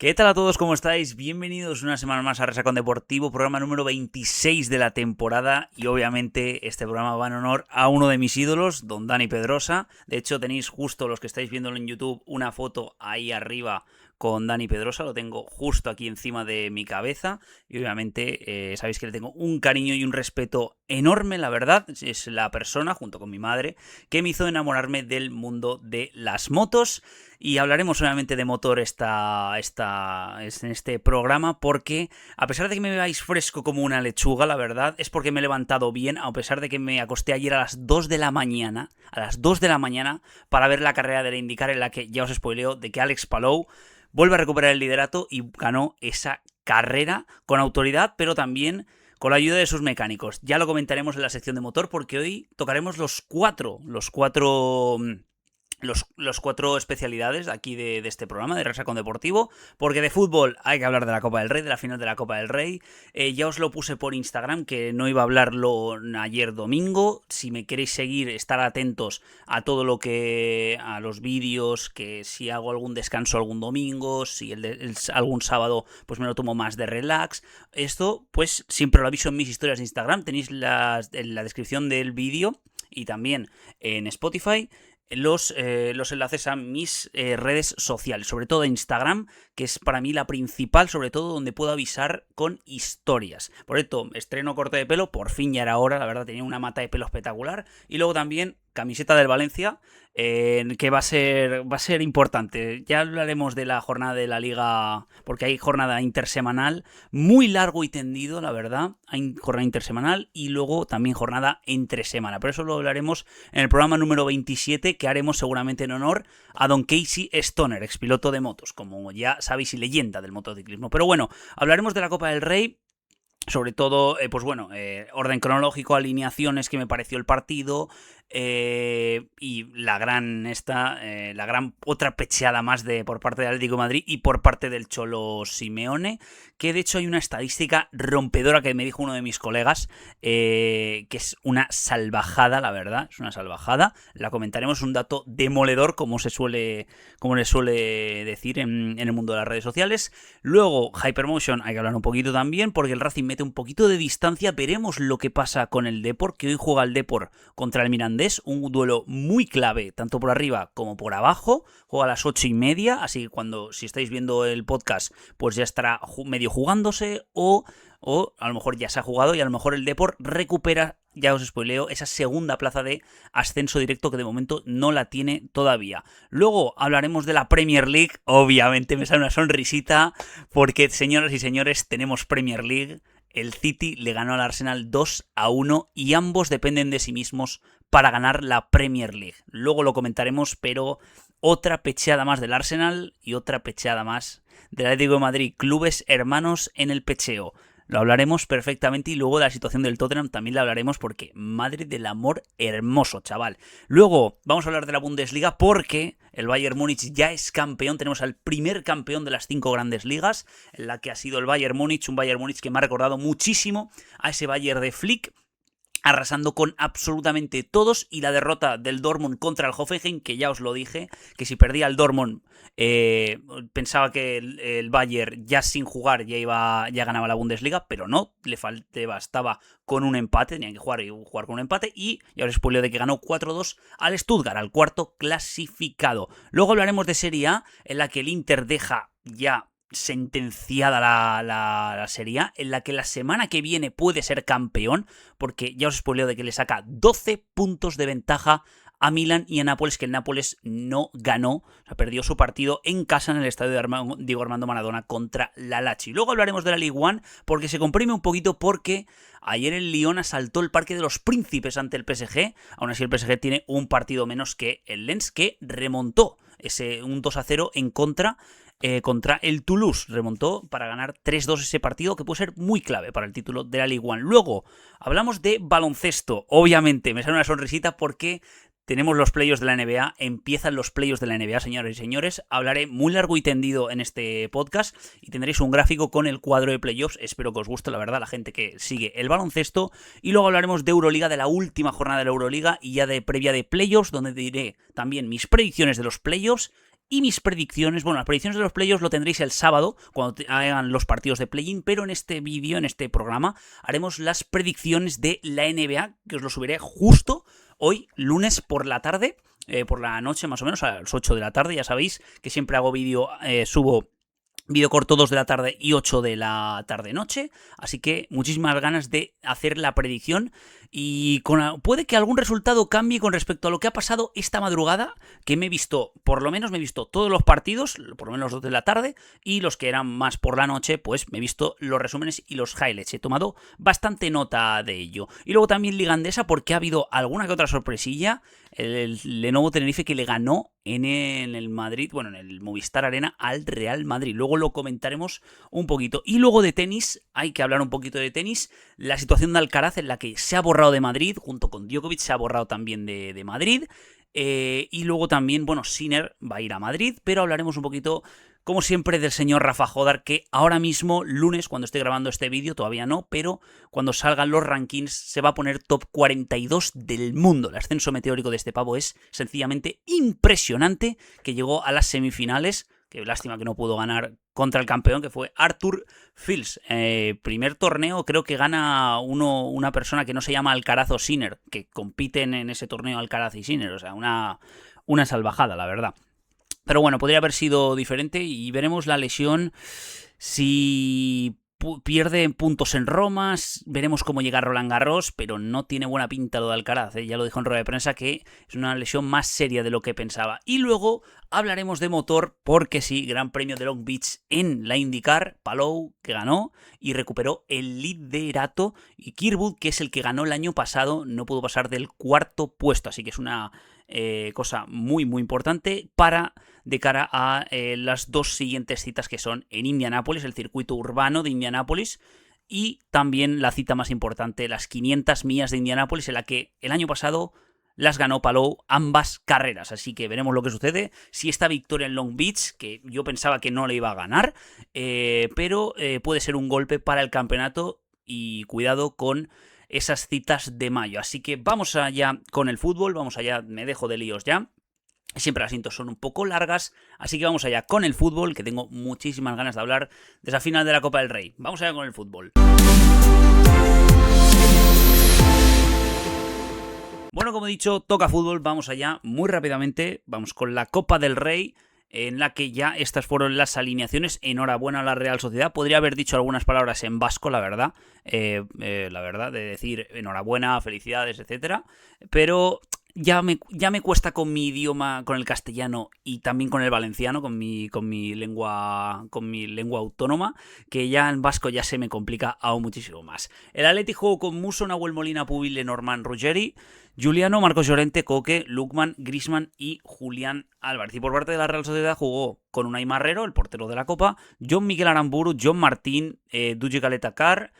¿Qué tal a todos? ¿Cómo estáis? Bienvenidos una semana más a Resacón Deportivo, programa número 26 de la temporada y obviamente este programa va en honor a uno de mis ídolos, don Dani Pedrosa. De hecho tenéis justo los que estáis viéndolo en YouTube una foto ahí arriba con Dani Pedrosa, lo tengo justo aquí encima de mi cabeza y obviamente sabéis que le tengo un cariño y un respeto enorme, la verdad. Es la persona, junto con mi madre, que me hizo enamorarme del mundo de las motos. Y hablaremos obviamente de motor en este programa porque a pesar de que me veáis fresco como una lechuga, la verdad, es porque me he levantado bien, a pesar de que me acosté ayer a las 2 de la mañana, para ver la carrera de la IndyCar en la que ya os spoileo de que Alex Palou vuelve a recuperar el liderato y ganó esa carrera con autoridad, pero también con la ayuda de sus mecánicos. Ya lo comentaremos en la sección de motor porque hoy tocaremos los cuatro especialidades aquí de este programa de Resacón Deportivo, porque de fútbol hay que hablar de la Copa del Rey, de la final de la Copa del Rey. Ya os lo puse por Instagram, que no iba a hablarlo ayer domingo. Si me queréis seguir, estar atentos a todo lo que... a los vídeos, que si hago algún descanso algún domingo, si algún sábado pues me lo tomo más de relax. Esto pues siempre lo aviso en mis historias de Instagram, tenéis en la descripción del vídeo y también en Spotify los enlaces a mis redes sociales, sobre todo Instagram, que es para mí la principal, sobre todo donde puedo avisar con historias. Por esto, estreno corte de pelo, por fin ya era hora, la verdad tenía una mata de pelo espectacular. Y luego también camiseta del Valencia, que va a ser importante. Ya hablaremos de la jornada de la Liga, porque hay jornada intersemanal, muy largo y tendido, la verdad. Hay jornada intersemanal y luego también jornada entre semana. Pero eso lo hablaremos en el programa número 27, que haremos seguramente en honor a don Casey Stoner, expiloto de motos, como ya sabéis, y leyenda del motociclismo. Pero bueno, hablaremos de la Copa del Rey. Sobre todo, orden cronológico, alineaciones, que me pareció el partido, y la gran otra pecheada más por parte del Atlético de Madrid y por parte del Cholo Simeone, que de hecho hay una estadística rompedora que me dijo uno de mis colegas, que es una salvajada, la verdad, es una salvajada. La comentaremos, un dato demoledor, como le suele decir en el mundo de las redes sociales. Luego, Hypermotion, hay que hablar un poquito también, porque el Racing mete un poquito de distancia. Veremos lo que pasa con el Depor, que hoy juega el Depor contra el Mirandés, un duelo muy clave, tanto por arriba como por abajo. Juega a las 8:30, así que si estáis viendo el podcast, pues ya estará medio jugándose, o a lo mejor ya se ha jugado y a lo mejor el Depor recupera, ya os spoileo, esa segunda plaza de ascenso directo que de momento no la tiene todavía. Luego hablaremos de la Premier League, obviamente me sale una sonrisita, porque señoras y señores, tenemos Premier League. El City le ganó al Arsenal 2-1 y ambos dependen de sí mismos para ganar la Premier League. Luego lo comentaremos, pero otra pecheada más del Arsenal y otra pecheada más del Atlético de Madrid. Clubes hermanos en el pecheo. Lo hablaremos perfectamente, y luego de la situación del Tottenham también la hablaremos, porque madre del amor hermoso, chaval. Luego vamos a hablar de la Bundesliga, porque el Bayern Múnich ya es campeón. Tenemos al primer campeón de las 5 grandes ligas, en la que ha sido el Bayern Múnich, un Bayern Múnich que me ha recordado muchísimo a ese Bayern de Flick, arrasando con absolutamente todos. Y la derrota del Dortmund contra el Hoffenheim, que ya os lo dije, que si perdía el Dortmund, pensaba que el Bayern ya sin jugar ya ganaba la Bundesliga, pero no, le bastaba con un empate, tenían que jugar con un empate, y ya os spoileo de que ganó 4-2 al Stuttgart, al cuarto clasificado. Luego hablaremos de Serie A, en la que el Inter deja ya sentenciada la Serie A, en la que la semana que viene puede ser campeón, porque ya os spoileo de que le saca 12 puntos de ventaja a Milan y a Nápoles, que el Nápoles no ganó, o sea, perdió su partido en casa en el estadio de Diego Armando Maradona contra la Lazio. Luego hablaremos de la Ligue 1, porque se comprime un poquito, porque ayer el Lyon asaltó el Parque de los Príncipes ante el PSG. Aún así el PSG tiene un partido menos que el Lens, que remontó un 2-0 en contra el Toulouse. Remontó para ganar 3-2 ese partido, que puede ser muy clave para el título de la Ligue 1. Luego hablamos de baloncesto. Obviamente me sale una sonrisita porque tenemos los playoffs de la NBA, empiezan los playoffs de la NBA, señoras y señores. Hablaré muy largo y tendido en este podcast y tendréis un gráfico con el cuadro de playoffs. Espero que os guste, la verdad, la gente que sigue el baloncesto. Y luego hablaremos de Euroliga, de la última jornada de la Euroliga y ya de previa de playoffs, donde diré también mis predicciones de los playoffs y mis predicciones. Bueno, las predicciones de los playoffs lo tendréis el sábado, cuando hagan los partidos de play-in, pero en este vídeo, en este programa, haremos las predicciones de la NBA, que os lo subiré justo hoy, lunes por la tarde, por la noche más o menos, a las 8 de la tarde. Ya sabéis que siempre hago vídeo, subo vídeo corto 2 de la tarde y 8 de la tarde-noche, así que muchísimas ganas de hacer la predicción y puede que algún resultado cambie con respecto a lo que ha pasado esta madrugada, que por lo menos me he visto todos los partidos, por lo menos los 2 de la tarde, y los que eran más por la noche, pues me he visto los resúmenes y los highlights, he tomado bastante nota de ello. Y luego también Liga Andesa, porque ha habido alguna que otra sorpresilla, el Lenovo Tenerife que le ganó en el Madrid, bueno, en el Movistar Arena al Real Madrid. Luego lo comentaremos un poquito. Y luego de tenis, hay que hablar un poquito de tenis. La situación de Alcaraz, en la que se ha borrado de Madrid, junto con Djokovic, se ha borrado también de Madrid. Y luego también, bueno, Sinner va a ir a Madrid, pero hablaremos un poquito, como siempre, del señor Rafa Jodar, que ahora mismo, lunes, cuando esté grabando este vídeo, todavía no, pero cuando salgan los rankings se va a poner top 42 del mundo. El ascenso meteórico de este pavo es sencillamente impresionante, que llegó a las semifinales. Qué lástima que no pudo ganar contra el campeón, que fue Arthur Fils. Primer torneo, creo que gana una persona que no se llama Alcaraz o Sinner, que compiten en ese torneo Alcaraz y Sinner. O sea, una salvajada, la verdad. Pero bueno, podría haber sido diferente y veremos la lesión si pierde puntos en Roma, veremos cómo llega Roland Garros, pero no tiene buena pinta lo de Alcaraz, ya lo dijo en rueda de prensa que es una lesión más seria de lo que pensaba. Y luego hablaremos de motor, porque sí, Gran Premio de Long Beach en la IndyCar, Palou que ganó y recuperó el liderato, y Kirkwood, que es el que ganó el año pasado, no pudo pasar del cuarto puesto, así que es una cosa muy muy importante de cara a las dos siguientes citas, que son en Indianápolis, el circuito urbano de Indianápolis, y también la cita más importante, las 500 millas de Indianápolis, en la que el año pasado las ganó Palou ambas carreras. Así que veremos lo que sucede, si esta victoria en Long Beach, que yo pensaba que no le iba a ganar, pero puede ser un golpe para el campeonato, y cuidado con esas citas de mayo. Así que vamos allá con el fútbol, vamos allá, me dejo de líos ya. Siempre las intros son un poco largas, así que vamos allá con el fútbol, que tengo muchísimas ganas de hablar de esa final de la Copa del Rey. Vamos allá con el fútbol. Bueno, como he dicho, toca fútbol, vamos allá muy rápidamente, vamos con la Copa del Rey, en la que ya estas fueron las alineaciones. Enhorabuena a la Real Sociedad. Podría haber dicho algunas palabras en vasco, la verdad, de decir enhorabuena, felicidades, etcétera, pero ya me cuesta con mi idioma, con el castellano y también con el valenciano, con mi lengua autónoma, que ya en vasco ya se me complica aún muchísimo más. El Atleti jugó con Musso, Nahuel Molina, Pubil, Lenormand, Ruggeri, Juliano, Marcos Llorente, Coque, Lukman, Griezmann y Julián Álvarez. Y por parte de la Real Sociedad jugó con Unai Marrero, el portero de la Copa, John Miguel Aramburu, John Martín, Duje Caleta-Car,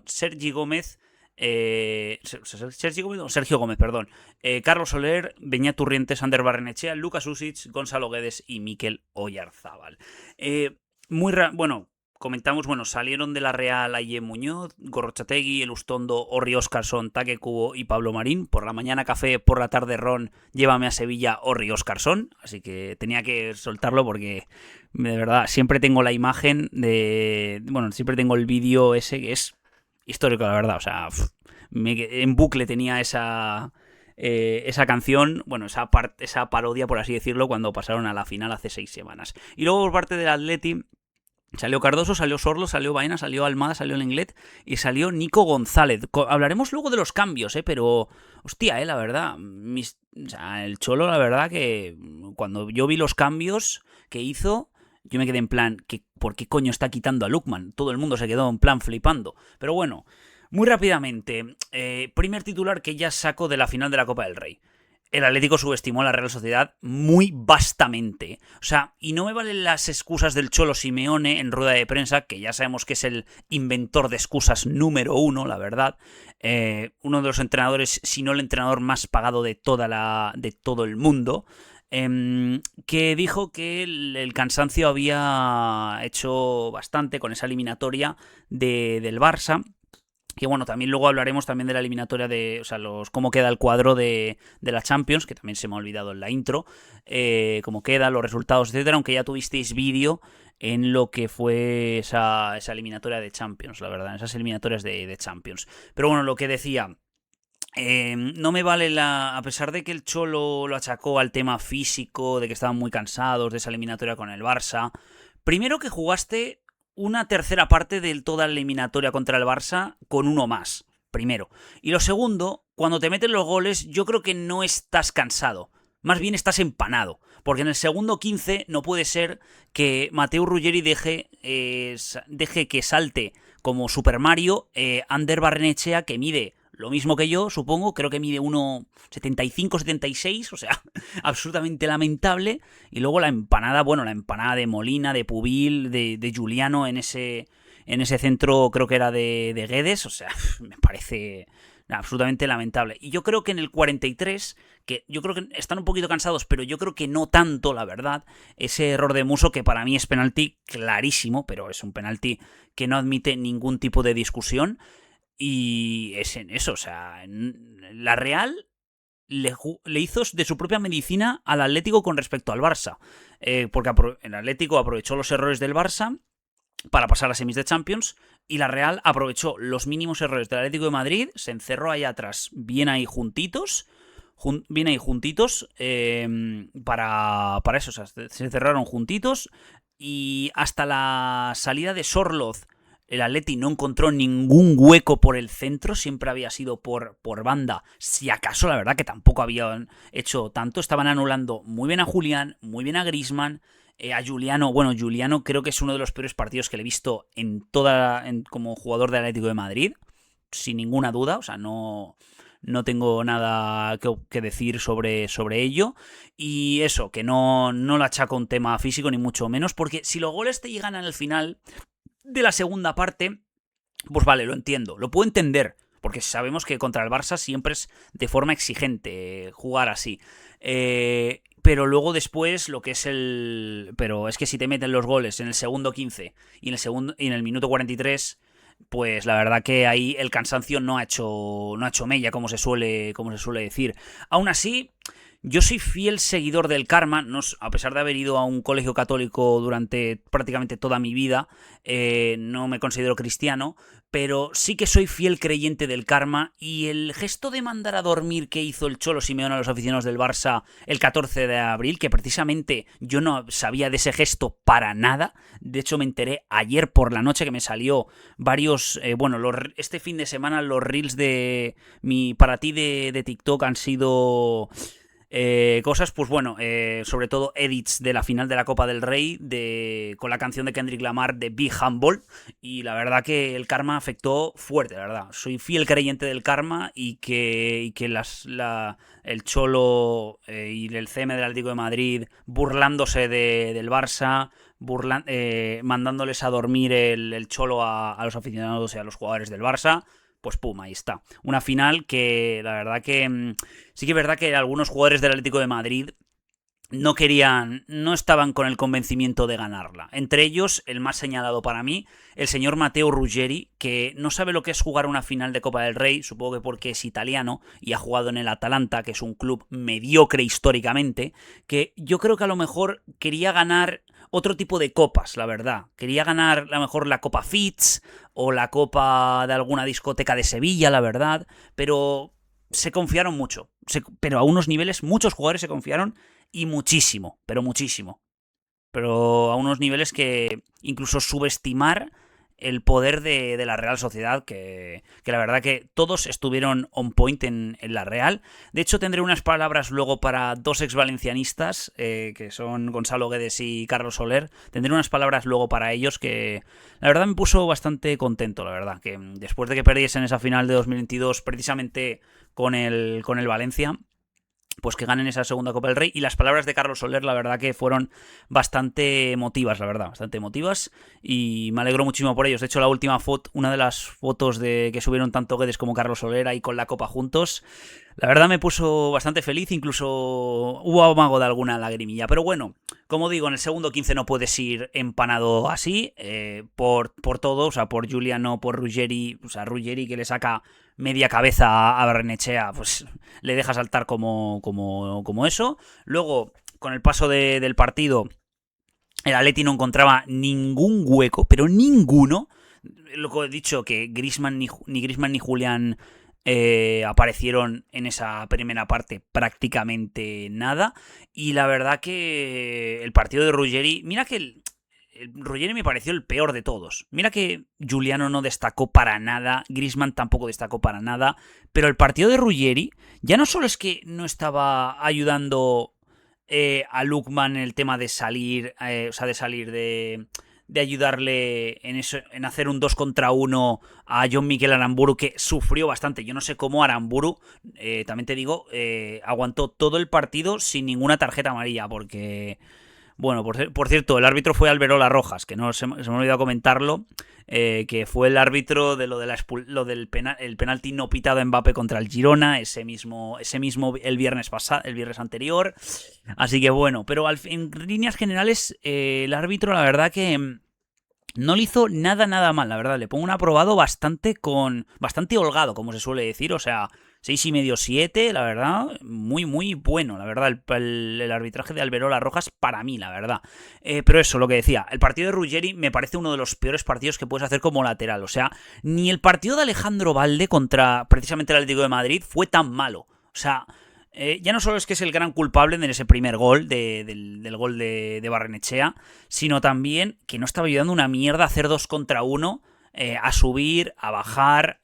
Sergi Gómez, Sergio Gómez, perdón, Carlos Soler, Beñat Turrientes, Ander Barrenechea, Lucas Usic, Gonzalo Guedes y Mikel Oyarzábal. Bueno, comentamos, salieron de la Real Aye Muñoz, Gorrochategui, Elustondo, Orri Óscarson, Taque Cubo y Pablo Marín. Por la mañana café, por la tarde ron, llévame a Sevilla, Orri Óscarson. Así que tenía que soltarlo porque, de verdad, siempre tengo la imagen siempre tengo el vídeo ese que es histórico, la verdad. O sea, en bucle tenía esa canción, esa parodia, por así decirlo, cuando pasaron a la final hace 6 semanas. Y luego por parte del Atleti salió Cardoso, salió Sorlo, salió Baena, salió Almada, salió Lenglet y salió Nico González. Hablaremos luego de los cambios, pero hostia, la verdad, el Cholo, la verdad que cuando yo vi los cambios que hizo, yo me quedé en plan, ¿por qué coño está quitando a Lukman? Todo el mundo se quedó en plan flipando. Pero bueno, muy rápidamente, primer titular que ya saco de la final de la Copa del Rey. El Atlético subestimó a la Real Sociedad muy vastamente. O sea, y no me valen las excusas del Cholo Simeone en rueda de prensa, que ya sabemos que es el inventor de excusas número 1, la verdad. Uno de los entrenadores, si no el entrenador más pagado de todo el mundo. Que dijo que el cansancio había hecho bastante con esa eliminatoria del Barça. Que bueno, también luego hablaremos también de la eliminatoria o sea, cómo queda el cuadro de la Champions, que también se me ha olvidado en la intro, cómo queda, los resultados, etcétera, aunque ya tuvisteis vídeo en lo que fue esa eliminatoria de Champions, la verdad, esas eliminatorias de Champions. Pero bueno, lo que decía, no me vale a pesar de que el Cholo lo achacó al tema físico, de que estaban muy cansados de esa eliminatoria con el Barça, primero que jugaste una tercera parte de toda la eliminatoria contra el Barça con uno más, primero. Y lo segundo, cuando te meten los goles, yo creo que no estás cansado, más bien estás empanado. Porque en el segundo 15 no puede ser que Mateu Ruggeri deje que salte como Super Mario Ander Barrenechea, que mide lo mismo que yo, supongo, creo que mide 1,75-76, o sea, absolutamente lamentable. Y luego la empanada, bueno, la empanada de Molina, de Pubil, de Juliano en ese centro, creo que era de Guedes, o sea, me parece absolutamente lamentable. Y yo creo que en el 43, que yo creo que están un poquito cansados, pero yo creo que no tanto, la verdad, ese error de Musso, que para mí es penalti clarísimo, pero es un penalti que no admite ningún tipo de discusión. Y es en eso, o sea, la Real le hizo de su propia medicina al Atlético con respecto al Barça. Porque el Atlético aprovechó los errores del Barça para pasar a semis de Champions, y la Real aprovechó los mínimos errores del Atlético de Madrid, se encerró ahí atrás, bien ahí juntitos, para eso, o sea, se encerraron juntitos, y hasta la salida de Sorloz, el Atleti no encontró ningún hueco por el centro, siempre había sido por banda, si acaso la verdad que tampoco habían hecho tanto, estaban anulando muy bien a Julián, muy bien a Griezmann, a Juliano, bueno, Juliano creo que es uno de los peores partidos que le he visto como jugador del Atlético de Madrid, sin ninguna duda, o sea, no tengo nada que decir sobre ello. Y eso, que no lo achaco un tema físico, ni mucho menos, porque si los goles te llegan al final de la segunda parte, pues vale, lo entiendo, lo puedo entender, porque sabemos que contra el Barça siempre es de forma exigente jugar así. Pero luego después lo que es pero es que si te meten los goles en el segundo 15 y en el minuto 43, pues la verdad que ahí el cansancio no ha hecho mella, como se suele decir. Aún así, yo soy fiel seguidor del karma, a pesar de haber ido a un colegio católico durante prácticamente toda mi vida, no me considero cristiano, pero sí que soy fiel creyente del karma, y el gesto de mandar a dormir que hizo el Cholo Simeone a los aficionados del Barça el 14 de abril, que precisamente yo no sabía de ese gesto para nada, de hecho me enteré ayer por la noche que me salió varios, este fin de semana los reels de para ti de TikTok han sido... cosas, pues bueno, sobre todo edits de la final de la Copa del Rey con la canción de Kendrick Lamar de Be Humble, y la verdad que el karma afectó fuerte, la verdad. Soy fiel creyente del karma, y que el Cholo y el CM del Atlético de Madrid burlándose del Barça, mandándoles a dormir el Cholo a los aficionados y a los jugadores del Barça. Pues pum, ahí está. Una final que la verdad que sí que es verdad que algunos jugadores del Atlético de Madrid no estaban con el convencimiento de ganarla. Entre ellos, el más señalado para mí, el señor Mateo Ruggeri, que no sabe lo que es jugar una final de Copa del Rey, supongo que porque es italiano y ha jugado en el Atalanta, que es un club mediocre históricamente, que yo creo que a lo mejor quería ganar otro tipo de copas, la verdad. Quería ganar a lo mejor la Copa Fitz o la Copa de alguna discoteca de Sevilla, la verdad, pero se confiaron mucho. Pero a unos niveles, muchos jugadores se confiaron, y muchísimo, pero muchísimo. Pero a unos niveles que incluso subestimar el poder de la Real Sociedad, que la verdad que todos estuvieron on point en la Real. De hecho, tendré unas palabras luego para dos exvalencianistas, que son Gonzalo Guedes y Carlos Soler. Tendré unas palabras luego para ellos que la verdad me puso bastante contento, la verdad, que después de que perdiesen esa final de 2022 precisamente con el Valencia, pues que ganen esa segunda Copa del Rey. Y las palabras de Carlos Soler, la verdad que fueron bastante emotivas, la verdad, bastante emotivas, y me alegro muchísimo por ellos. De hecho, la última foto, una de las fotos que subieron tanto Guedes como Carlos Soler ahí con la copa juntos, La verdad me puso bastante feliz, incluso hubo amago de alguna lagrimilla. Pero bueno, como digo, en el segundo 15 no puedes ir empanado así, por todo, o sea, por Giuliano, por Ruggeri, o sea, Ruggeri que le saca media cabeza a Barrenechea, pues le deja saltar como eso. Luego, con el paso del partido, el Atleti no encontraba ningún hueco, pero ninguno. Lo que he dicho, que ni Griezmann ni Julián aparecieron en esa primera parte prácticamente nada. Y la verdad que el partido de Ruggeri, mira que el Ruggeri me pareció el peor de todos. Mira que Giuliano no destacó para nada, Griezmann tampoco destacó para nada, pero el partido de Ruggeri ya no solo es que no estaba ayudando a Lookman en el tema de salir, o sea, de salir de ayudarle en eso, en hacer un 2 contra 1 a John Mikel Aramburu, que sufrió bastante. Yo no sé cómo Aramburu, también te digo, aguantó todo el partido sin ninguna tarjeta amarilla, porque bueno, por cierto, el árbitro fue Alberola Rojas, que no se me ha olvidado comentarlo, que fue el árbitro de lo del el penalti no pitado a Mbappé contra el Girona, ese mismo el viernes pasado, el viernes anterior. Así que bueno, pero en líneas generales, el árbitro, la verdad que no le hizo nada mal, la verdad. Le pongo un aprobado bastante holgado, como se suele decir. O sea, 6,5, 7, la verdad. Muy bueno, la verdad. El arbitraje de Alberola Rojas, para mí, la verdad. Pero eso, lo que decía. El partido de Ruggeri me parece uno de los peores partidos que puedes hacer como lateral. O sea, ni el partido de Alejandro Valde contra precisamente el Atlético de Madrid fue tan malo. O sea, ya no solo es que es el gran culpable de ese primer gol, del gol de Barrenechea, sino también que no estaba ayudando una mierda a hacer 2 contra 1, a subir, a bajar,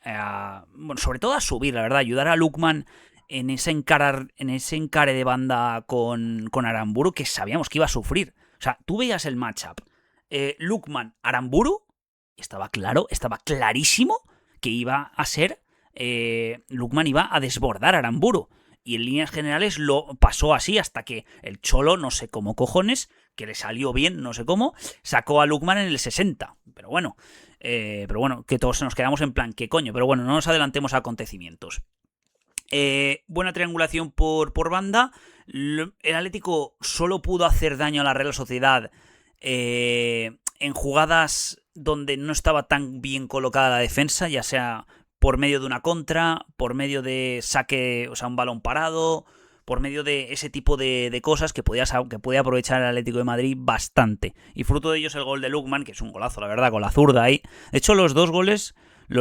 bueno, sobre todo a subir, la verdad, ayudar a Lookman en ese encare de banda con Aramburu, que sabíamos que iba a sufrir. O sea, tú veías el matchup, Lookman-Aramburu, estaba clarísimo que iba a ser, Lookman iba a desbordar a Aramburu. Y en líneas generales lo pasó así hasta que el Cholo, no sé cómo cojones, que le salió bien, no sé cómo, sacó a Lookman en el 60. Pero bueno, que todos nos quedamos en plan, ¿qué coño? Pero bueno, no nos adelantemos a acontecimientos. Buena triangulación por banda. El Atlético solo pudo hacer daño a la Real Sociedad en jugadas donde no estaba tan bien colocada la defensa, ya sea por medio de una contra, por medio de saque, o sea, un balón parado, por medio de ese tipo de cosas que podía aprovechar el Atlético de Madrid bastante. Y fruto de ellos el gol de Lookman, que es un golazo, la verdad, con la zurda ahí. De hecho, los dos goles, el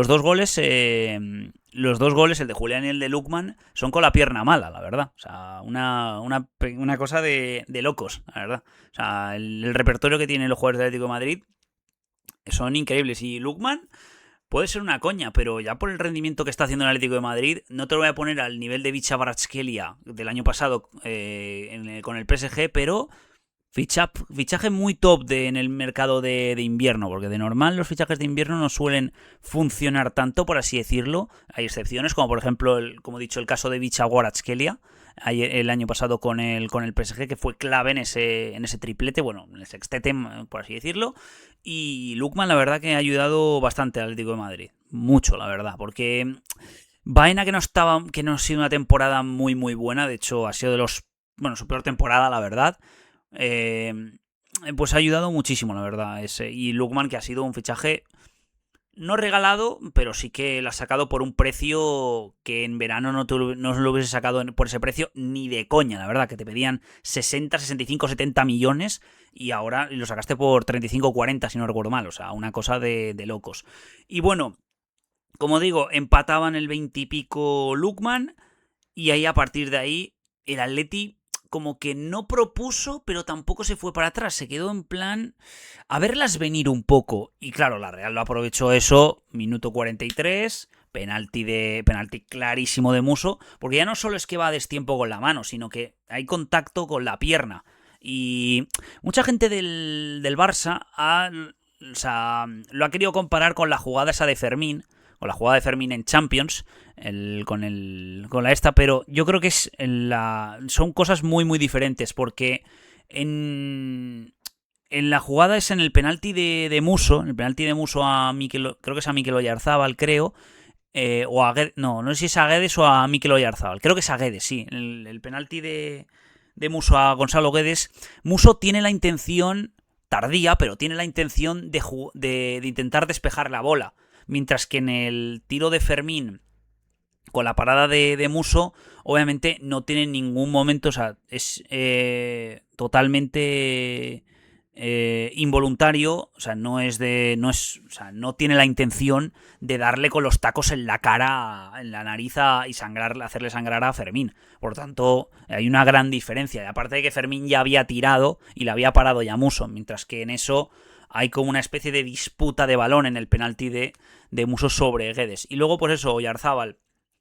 de Julián y el de Lookman, son con la pierna mala, la verdad. O sea, una cosa de locos, la verdad. O sea, el repertorio que tienen los jugadores del Atlético de Madrid son increíbles. Y Lookman puede ser una coña, pero ya por el rendimiento que está haciendo el Atlético de Madrid, no te lo voy a poner al nivel de Vicha Kvaratskhelia del año pasado con el PSG, pero fichaje muy top en el mercado de invierno, porque de normal los fichajes de invierno no suelen funcionar tanto, por así decirlo. Hay excepciones, como por ejemplo, como he dicho, el caso de Vicha Kvaratskhelia el año pasado con el PSG, que fue clave en ese triplete, bueno, en el sextete, por así decirlo. Y Lookman, la verdad, que ha ayudado bastante al Atlético de Madrid. Mucho, la verdad, porque Baena, que no ha sido una temporada muy buena, de hecho ha sido su peor temporada, la verdad. Pues ha ayudado muchísimo, la verdad. Y Lookman, que ha sido un fichaje no regalado, pero sí que la has sacado por un precio que en verano no lo hubiese sacado por ese precio ni de coña, la verdad, que te pedían 60, 65, 70 millones y ahora lo sacaste por 35 o 40, si no recuerdo mal, o sea, una cosa de locos. Y bueno, como digo, empataban el 20 y pico Lookman y ahí a partir de ahí el Atleti como que no propuso, pero tampoco se fue para atrás. Se quedó en plan a verlas venir un poco. Y claro, la Real lo aprovechó eso, minuto 43, penalti clarísimo de Muso, porque ya no solo es que va a destiempo con la mano, sino que hay contacto con la pierna. Y mucha gente del Barça lo ha querido comparar con la jugada esa de Fermín, con la jugada de Fermín en Champions, con la esta, pero yo creo que son cosas muy diferentes, porque en la jugada es en el penalti de Muso, a Mikel, creo que es a Mikel Oyarzábal, creo, No sé si es a Guedes o a Mikel Oyarzabal. Creo que es a Guedes, sí. El penalti de Muso a Gonzalo Guedes. Muso tiene la intención, tardía, pero tiene la intención de intentar despejar la bola. Mientras que en el tiro de Fermín, con la parada de Muso, obviamente no tiene ningún momento, o sea, es totalmente involuntario, o sea, o sea, no tiene la intención de darle con los tacos en la cara, en la nariz y hacerle sangrar a Fermín. Por tanto, hay una gran diferencia. Y aparte de que Fermín ya había tirado y le había parado ya Muso, mientras que en eso hay como una especie de disputa de balón en el penalti de Muso sobre Guedes. Y luego, pues eso, Oyarzabal,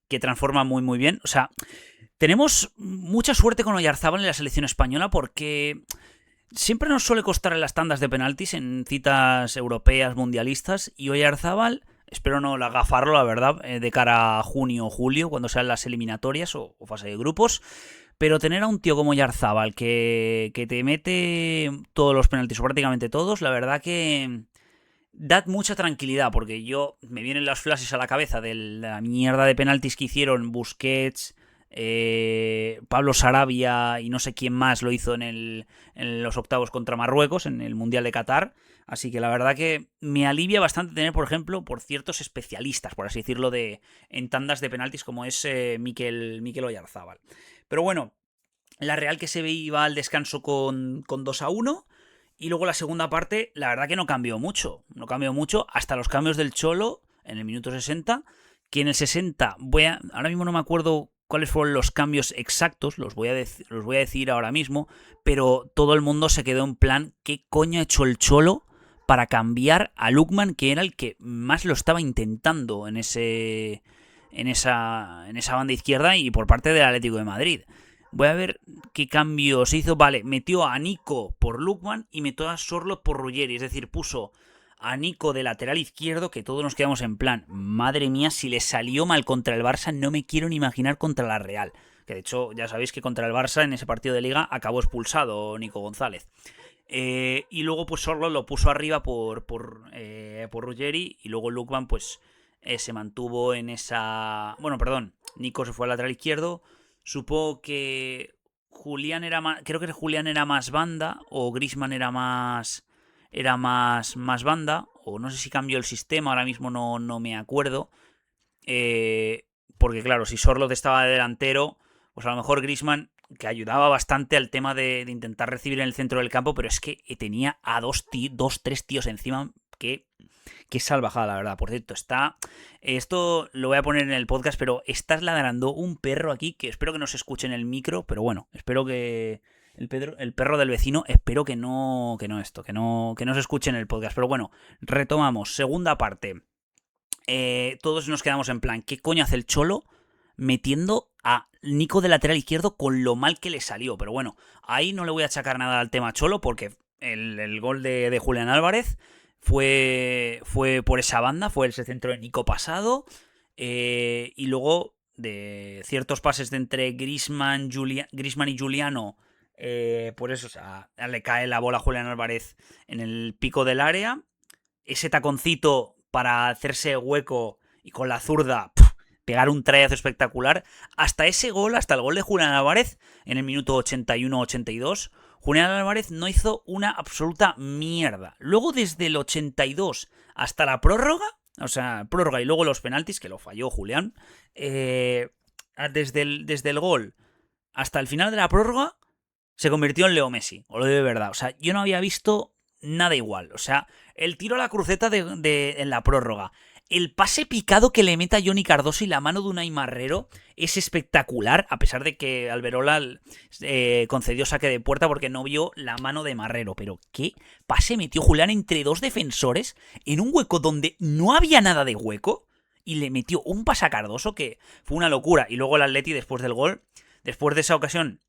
que transforma muy muy bien. O sea, tenemos mucha suerte con Oyarzabal en la selección española porque siempre nos suele costar en las tandas de penaltis en citas europeas, mundialistas, y Oyarzabal, espero no agafarlo, la verdad, de cara a junio o julio, cuando sean las eliminatorias o fase de grupos, pero tener a un tío como Oyarzabal que te mete todos los penaltis, o prácticamente todos, la verdad que da mucha tranquilidad, porque me vienen las flashes a la cabeza de la mierda de penaltis que hicieron Busquets, Pablo Sarabia y no sé quién más lo hizo en los octavos contra Marruecos, en el Mundial de Qatar. Así que la verdad que me alivia bastante tener, por ejemplo, por ciertos especialistas, por así decirlo, en tandas de penaltis como es Mikel Oyarzabal. Pero bueno, la Real que se iba al descanso con 2-1. Y luego la segunda parte, la verdad que no cambió mucho. No cambió mucho hasta los cambios del Cholo en el minuto 60. Que en el 60, ahora mismo no me acuerdo cuáles fueron los cambios exactos, los voy a decir ahora mismo. Pero todo el mundo se quedó en plan, ¿qué coño ha hecho el Cholo para cambiar a Lookman, que era el que más lo estaba intentando en esa banda izquierda y por parte del Atlético de Madrid? Voy a ver qué cambio se hizo. Vale, metió a Nico por Lookman y metió a Sorloth por Ruggeri. Es decir, puso a Nico de lateral izquierdo, que todos nos quedamos en plan, madre mía, si le salió mal contra el Barça, no me quiero ni imaginar contra la Real. Que de hecho, ya sabéis que contra el Barça en ese partido de Liga acabó expulsado Nico González. Y luego pues Sorloth lo puso arriba por Ruggeri, y luego Lookman pues se mantuvo en esa... Bueno, perdón, Nico se fue al lateral izquierdo. Supongo que Julián era más... Creo que Julián era más banda, o Griezmann era más banda, o no sé si cambió el sistema, ahora mismo no me acuerdo. Porque claro, si Sorloth estaba de delantero, pues a lo mejor Griezmann, que ayudaba bastante al tema de intentar recibir en el centro del campo, pero es que tenía a tres tíos encima que... Qué salvajada, la verdad. Por cierto, esto lo voy a poner en el podcast, pero estás ladrando un perro aquí que espero que no se escuche en el micro, pero bueno, espero que el perro del vecino, espero que no se escuche en el podcast. Pero bueno, retomamos. Segunda parte. Todos nos quedamos en plan, ¿qué coño hace el Cholo metiendo a Nico de lateral izquierdo con lo mal que le salió? Pero bueno, ahí no le voy a achacar nada al tema Cholo, porque el gol de Julián Álvarez fue por esa banda, fue ese centro de Nico pasado, y luego de ciertos pases de entre Griezmann y Juliano, por eso, o sea, le cae la bola a Julián Álvarez en el pico del área, ese taconcito para hacerse hueco y con la zurda pegar un trayazo espectacular. Hasta ese gol, hasta el gol de Julián Álvarez en el minuto 81-82, Julián Álvarez no hizo una absoluta mierda. Luego desde el 82 hasta la prórroga, o sea, prórroga y luego los penaltis, que lo falló Julián, desde el gol hasta el final de la prórroga se convirtió en Leo Messi, o lo de verdad. O sea, yo no había visto nada igual. O sea, el tiro a la cruceta en la prórroga, el pase picado que le mete a Johnny Cardoso y la mano de Unai Marrero es espectacular, a pesar de que Alberola concedió saque de puerta porque no vio la mano de Marrero. Pero qué pase metió Julián entre dos defensores en un hueco donde no había nada de hueco y le metió un pase a Cardoso que fue una locura. Y luego el Atleti, después del gol, después de esa ocasión,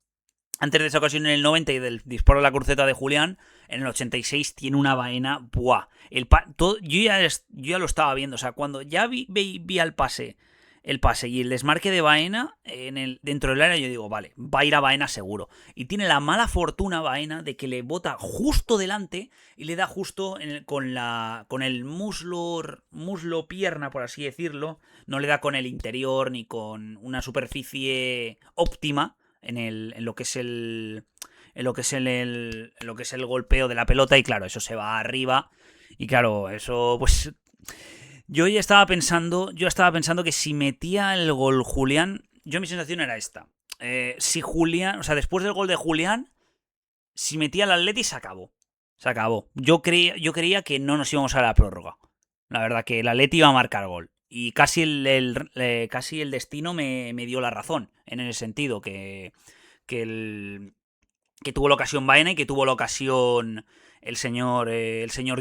antes de esa ocasión en el 90 y del disparo a la cruceta de Julián, en el 86 tiene una vaina. ¡Buah! Yo ya lo estaba viendo. O sea, cuando ya vi al pase el pase y el desmarque de Baena dentro del área, yo digo, vale, va a ir a Baena seguro. Y tiene la mala fortuna Baena de que le bota justo delante y le da justo con el muslo pierna, por así decirlo. No le da con el interior ni con una superficie óptima en lo que es el golpeo de la pelota, y claro, eso se va arriba. Y claro, eso pues yo estaba pensando que si metía el gol Julián, mi sensación era esta. Si Julián, o sea, después del gol de Julián, si metía el Atleti, se acabó. Se acabó. Yo creía que no nos íbamos a la prórroga. La verdad, que el Atleti iba a marcar gol. Y casi casi el destino me dio la razón, en ese sentido, que tuvo la ocasión Baena y que tuvo la ocasión el señor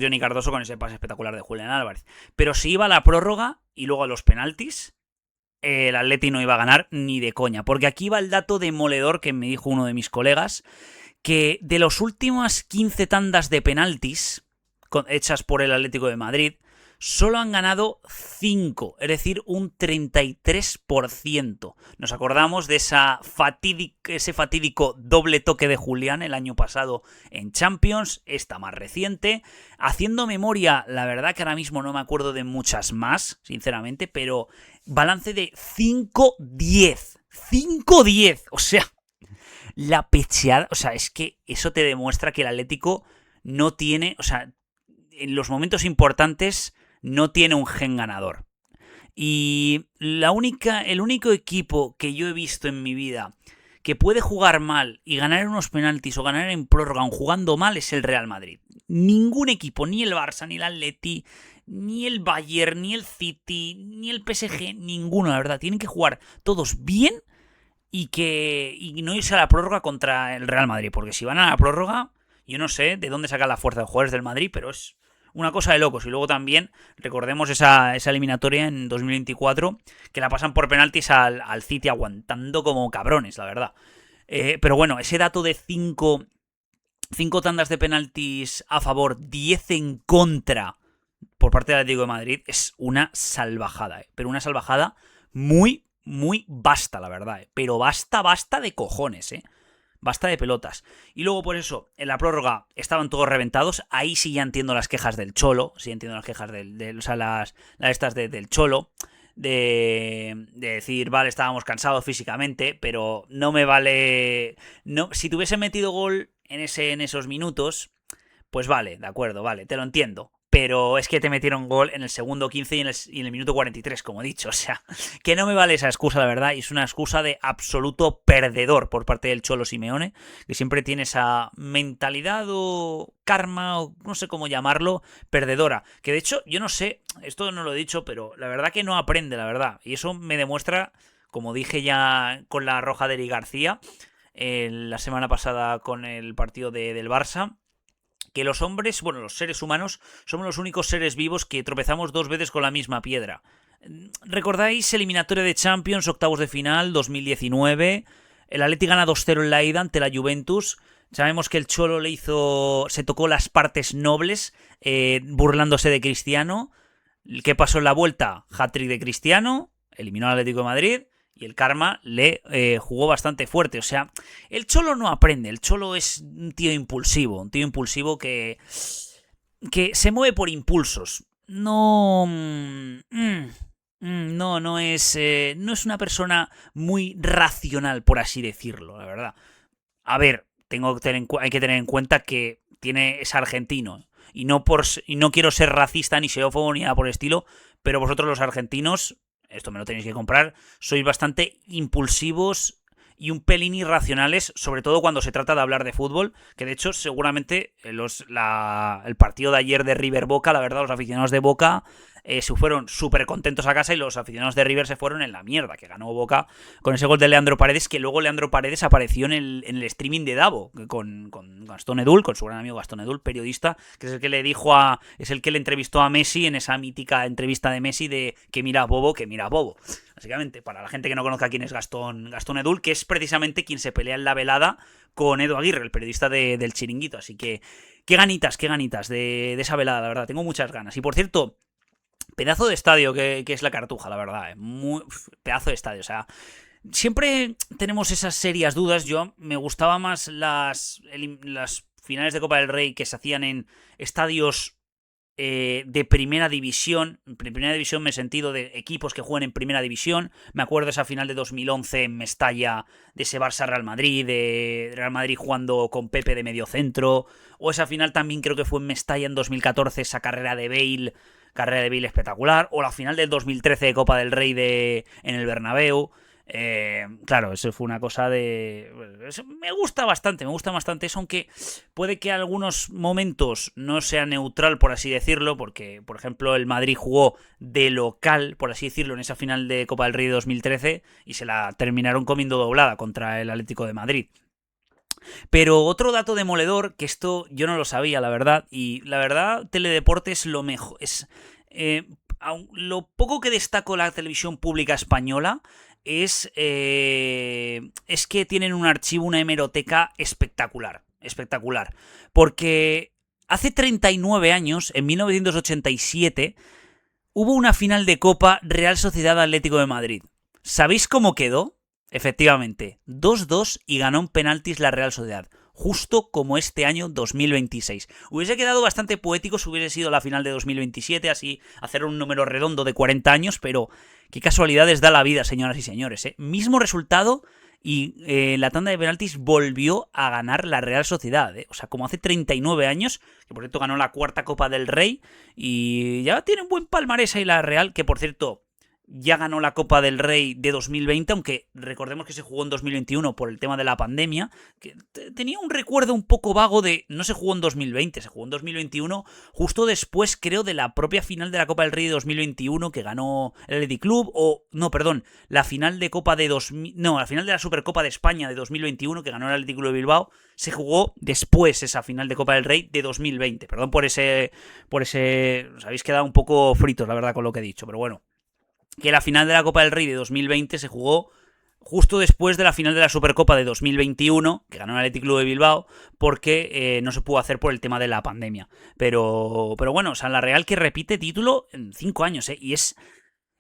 Johnny Cardoso con ese pase espectacular de Julián Álvarez. Pero si iba a la prórroga y luego a los penaltis, el Atleti no iba a ganar ni de coña. Porque aquí va el dato demoledor que me dijo uno de mis colegas, que de las últimas 15 tandas de penaltis hechas por el Atlético de Madrid, solo han ganado 5, es decir, un 33%. Nos acordamos de ese fatídico doble toque de Julián el año pasado en Champions, esta más reciente. Haciendo memoria, la verdad que ahora mismo no me acuerdo de muchas más, sinceramente, pero balance de 5-10. 5-10, o sea, la pecheada, o sea, es que eso te demuestra que el Atlético no tiene, o sea, en los momentos importantes no tiene un gen ganador. Y el único equipo que yo he visto en mi vida que puede jugar mal y ganar en unos penaltis o ganar en prórroga aun jugando mal es el Real Madrid. Ningún equipo, ni el Barça, ni el Atleti, ni el Bayern, ni el City, ni el PSG, ninguno, la verdad. Tienen que jugar todos bien y no irse a la prórroga contra el Real Madrid. Porque si van a la prórroga, yo no sé de dónde sacan la fuerza de jugadores del Madrid, pero es una cosa de locos. Y luego también recordemos esa eliminatoria en 2024 que la pasan por penaltis al City aguantando como cabrones, la verdad. Pero bueno, ese dato de 5 tandas de penaltis a favor, 10 en contra por parte del Atlético de Madrid es una salvajada. Pero una salvajada muy, muy basta, la verdad. Pero basta de cojones, Basta de pelotas. Y luego, por eso, en la prórroga estaban todos reventados. Ahí sí ya entiendo las quejas del Cholo. Sí entiendo las quejas o sea, las estas del Cholo. De decir, vale, estábamos cansados físicamente, pero no me vale. No, si te hubiese metido gol en esos minutos, pues vale, de acuerdo, vale, te lo entiendo. Pero es que te metieron gol en el segundo 15 y en el minuto 43, como he dicho. O sea, que no me vale esa excusa, la verdad. Y es una excusa de absoluto perdedor por parte del Cholo Simeone, que siempre tiene esa mentalidad o karma, o no sé cómo llamarlo, perdedora. Que de hecho, yo no sé, esto no lo he dicho, pero la verdad que no aprende, la verdad. Y eso me demuestra, como dije ya con la roja de Eric García, la semana pasada con el partido del Barça, que los hombres, bueno, los seres humanos, somos los únicos seres vivos que tropezamos 2 veces con la misma piedra. ¿Recordáis eliminatoria de Champions, octavos de final, 2019? El Atleti gana 2-0 en la ida ante la Juventus. Sabemos que el Cholo se tocó las partes nobles, burlándose de Cristiano. ¿Qué pasó en la vuelta? Hat-trick de Cristiano, eliminó al Atlético de Madrid. Y el karma le jugó bastante fuerte. O sea, el Cholo no aprende. El Cholo es un tío impulsivo. Un tío impulsivo que se mueve por impulsos. No... no es una persona muy racional, por así decirlo, la verdad. A ver, hay que tener en cuenta que es argentino. Y no quiero ser racista, ni xenófobo, ni nada por el estilo. Pero vosotros los argentinos, esto me lo tenéis que comprar, sois bastante impulsivos y un pelín irracionales, sobre todo cuando se trata de hablar de fútbol, que de hecho seguramente el partido de ayer de River Boca, la verdad, los aficionados de Boca se fueron súper contentos a casa y los aficionados de River se fueron en la mierda, que ganó Boca con ese gol de Leandro Paredes, que luego Leandro Paredes apareció en el streaming de Davo, con Gastón Edul, con su gran amigo Gastón Edul, periodista, que es el que le entrevistó a Messi en esa mítica entrevista de Messi de que mira Bobo. Básicamente, para la gente que no conozca quién es Gastón Edul, que es precisamente quien se pelea en la velada con Edu Aguirre, el periodista del Chiringuito. Así que, qué ganitas de esa velada, la verdad. Tengo muchas ganas. Y por cierto, Pedazo de estadio que es la Cartuja, la verdad. Pedazo de estadio, o sea. Siempre tenemos esas serias dudas. Yo me gustaba más las finales de Copa del Rey que se hacían en estadios de primera división. En primera división me he sentido de equipos que juegan en primera división. Me acuerdo de esa final de 2011 en Mestalla, de ese Barça-Real Madrid, de Real Madrid jugando con Pepe de mediocentro. O esa final también creo que fue en Mestalla en 2014, esa carrera de Bale espectacular. O la final del 2013 de Copa del Rey en el Bernabéu. Claro, eso fue una cosa de... Me gusta bastante eso, aunque puede que algunos momentos no sea neutral, por así decirlo, porque, por ejemplo, el Madrid jugó de local, por así decirlo, en esa final de Copa del Rey de 2013 y se la terminaron comiendo doblada contra el Atlético de Madrid. Pero otro dato demoledor, que esto yo no lo sabía, la verdad, y la verdad, Teledeporte es lo mejor, lo poco que destaco la televisión pública española es que tienen un archivo, una hemeroteca espectacular. Porque hace 39 años, en 1987, hubo una final de Copa Real Sociedad Atlético de Madrid. ¿Sabéis cómo quedó? Efectivamente, 2-2 y ganó en penaltis la Real Sociedad. Justo como este año 2026. Hubiese quedado bastante poético si hubiese sido la final de 2027, así hacer un número redondo de 40 años, pero qué casualidades da la vida, señoras y señores. Mismo resultado y la tanda de penaltis volvió a ganar la Real Sociedad. O sea, como hace 39 años, que por cierto ganó la cuarta Copa del Rey y ya tiene un buen palmarés ahí la Real, que por cierto... Ya ganó la Copa del Rey de 2020, aunque recordemos que se jugó en 2021 por el tema de la pandemia, que tenía un recuerdo un poco vago de no se jugó en 2020, se jugó en 2021, justo después creo de la propia final de la Copa del Rey de 2021 que ganó el Athletic Club, la final de Copa de la final de la Supercopa de España de 2021 que ganó el Athletic Club de Bilbao, se jugó después esa final de Copa del Rey de 2020. Perdón por ese, os habéis quedado un poco fritos, la verdad, con lo que he dicho, pero bueno. Que la final de la Copa del Rey de 2020 se jugó justo después de la final de la Supercopa de 2021, que ganó el Athletic Club de Bilbao, porque no se pudo hacer por el tema de la pandemia. Pero bueno, o sea, la Real que repite título en 5 años,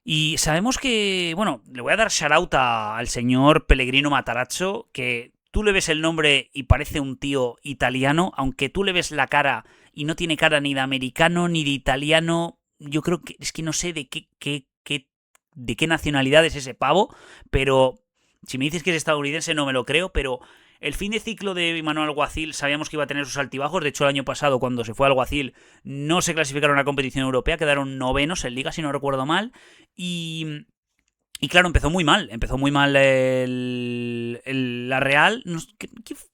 Y sabemos que, bueno, le voy a dar shoutout al señor Pellegrino Matarazzo, que tú le ves el nombre y parece un tío italiano, aunque tú le ves la cara y no tiene cara ni de americano ni de italiano. Yo creo que es que no sé de qué nacionalidad es ese pavo, pero si me dices que es estadounidense no me lo creo, pero el fin de ciclo de Manuel Alguacil sabíamos que iba a tener sus altibajos. De hecho, el año pasado, cuando se fue a Alguacil, no se clasificaron a la competición europea, quedaron novenos en Liga, si no recuerdo mal, y claro, empezó muy mal la Real.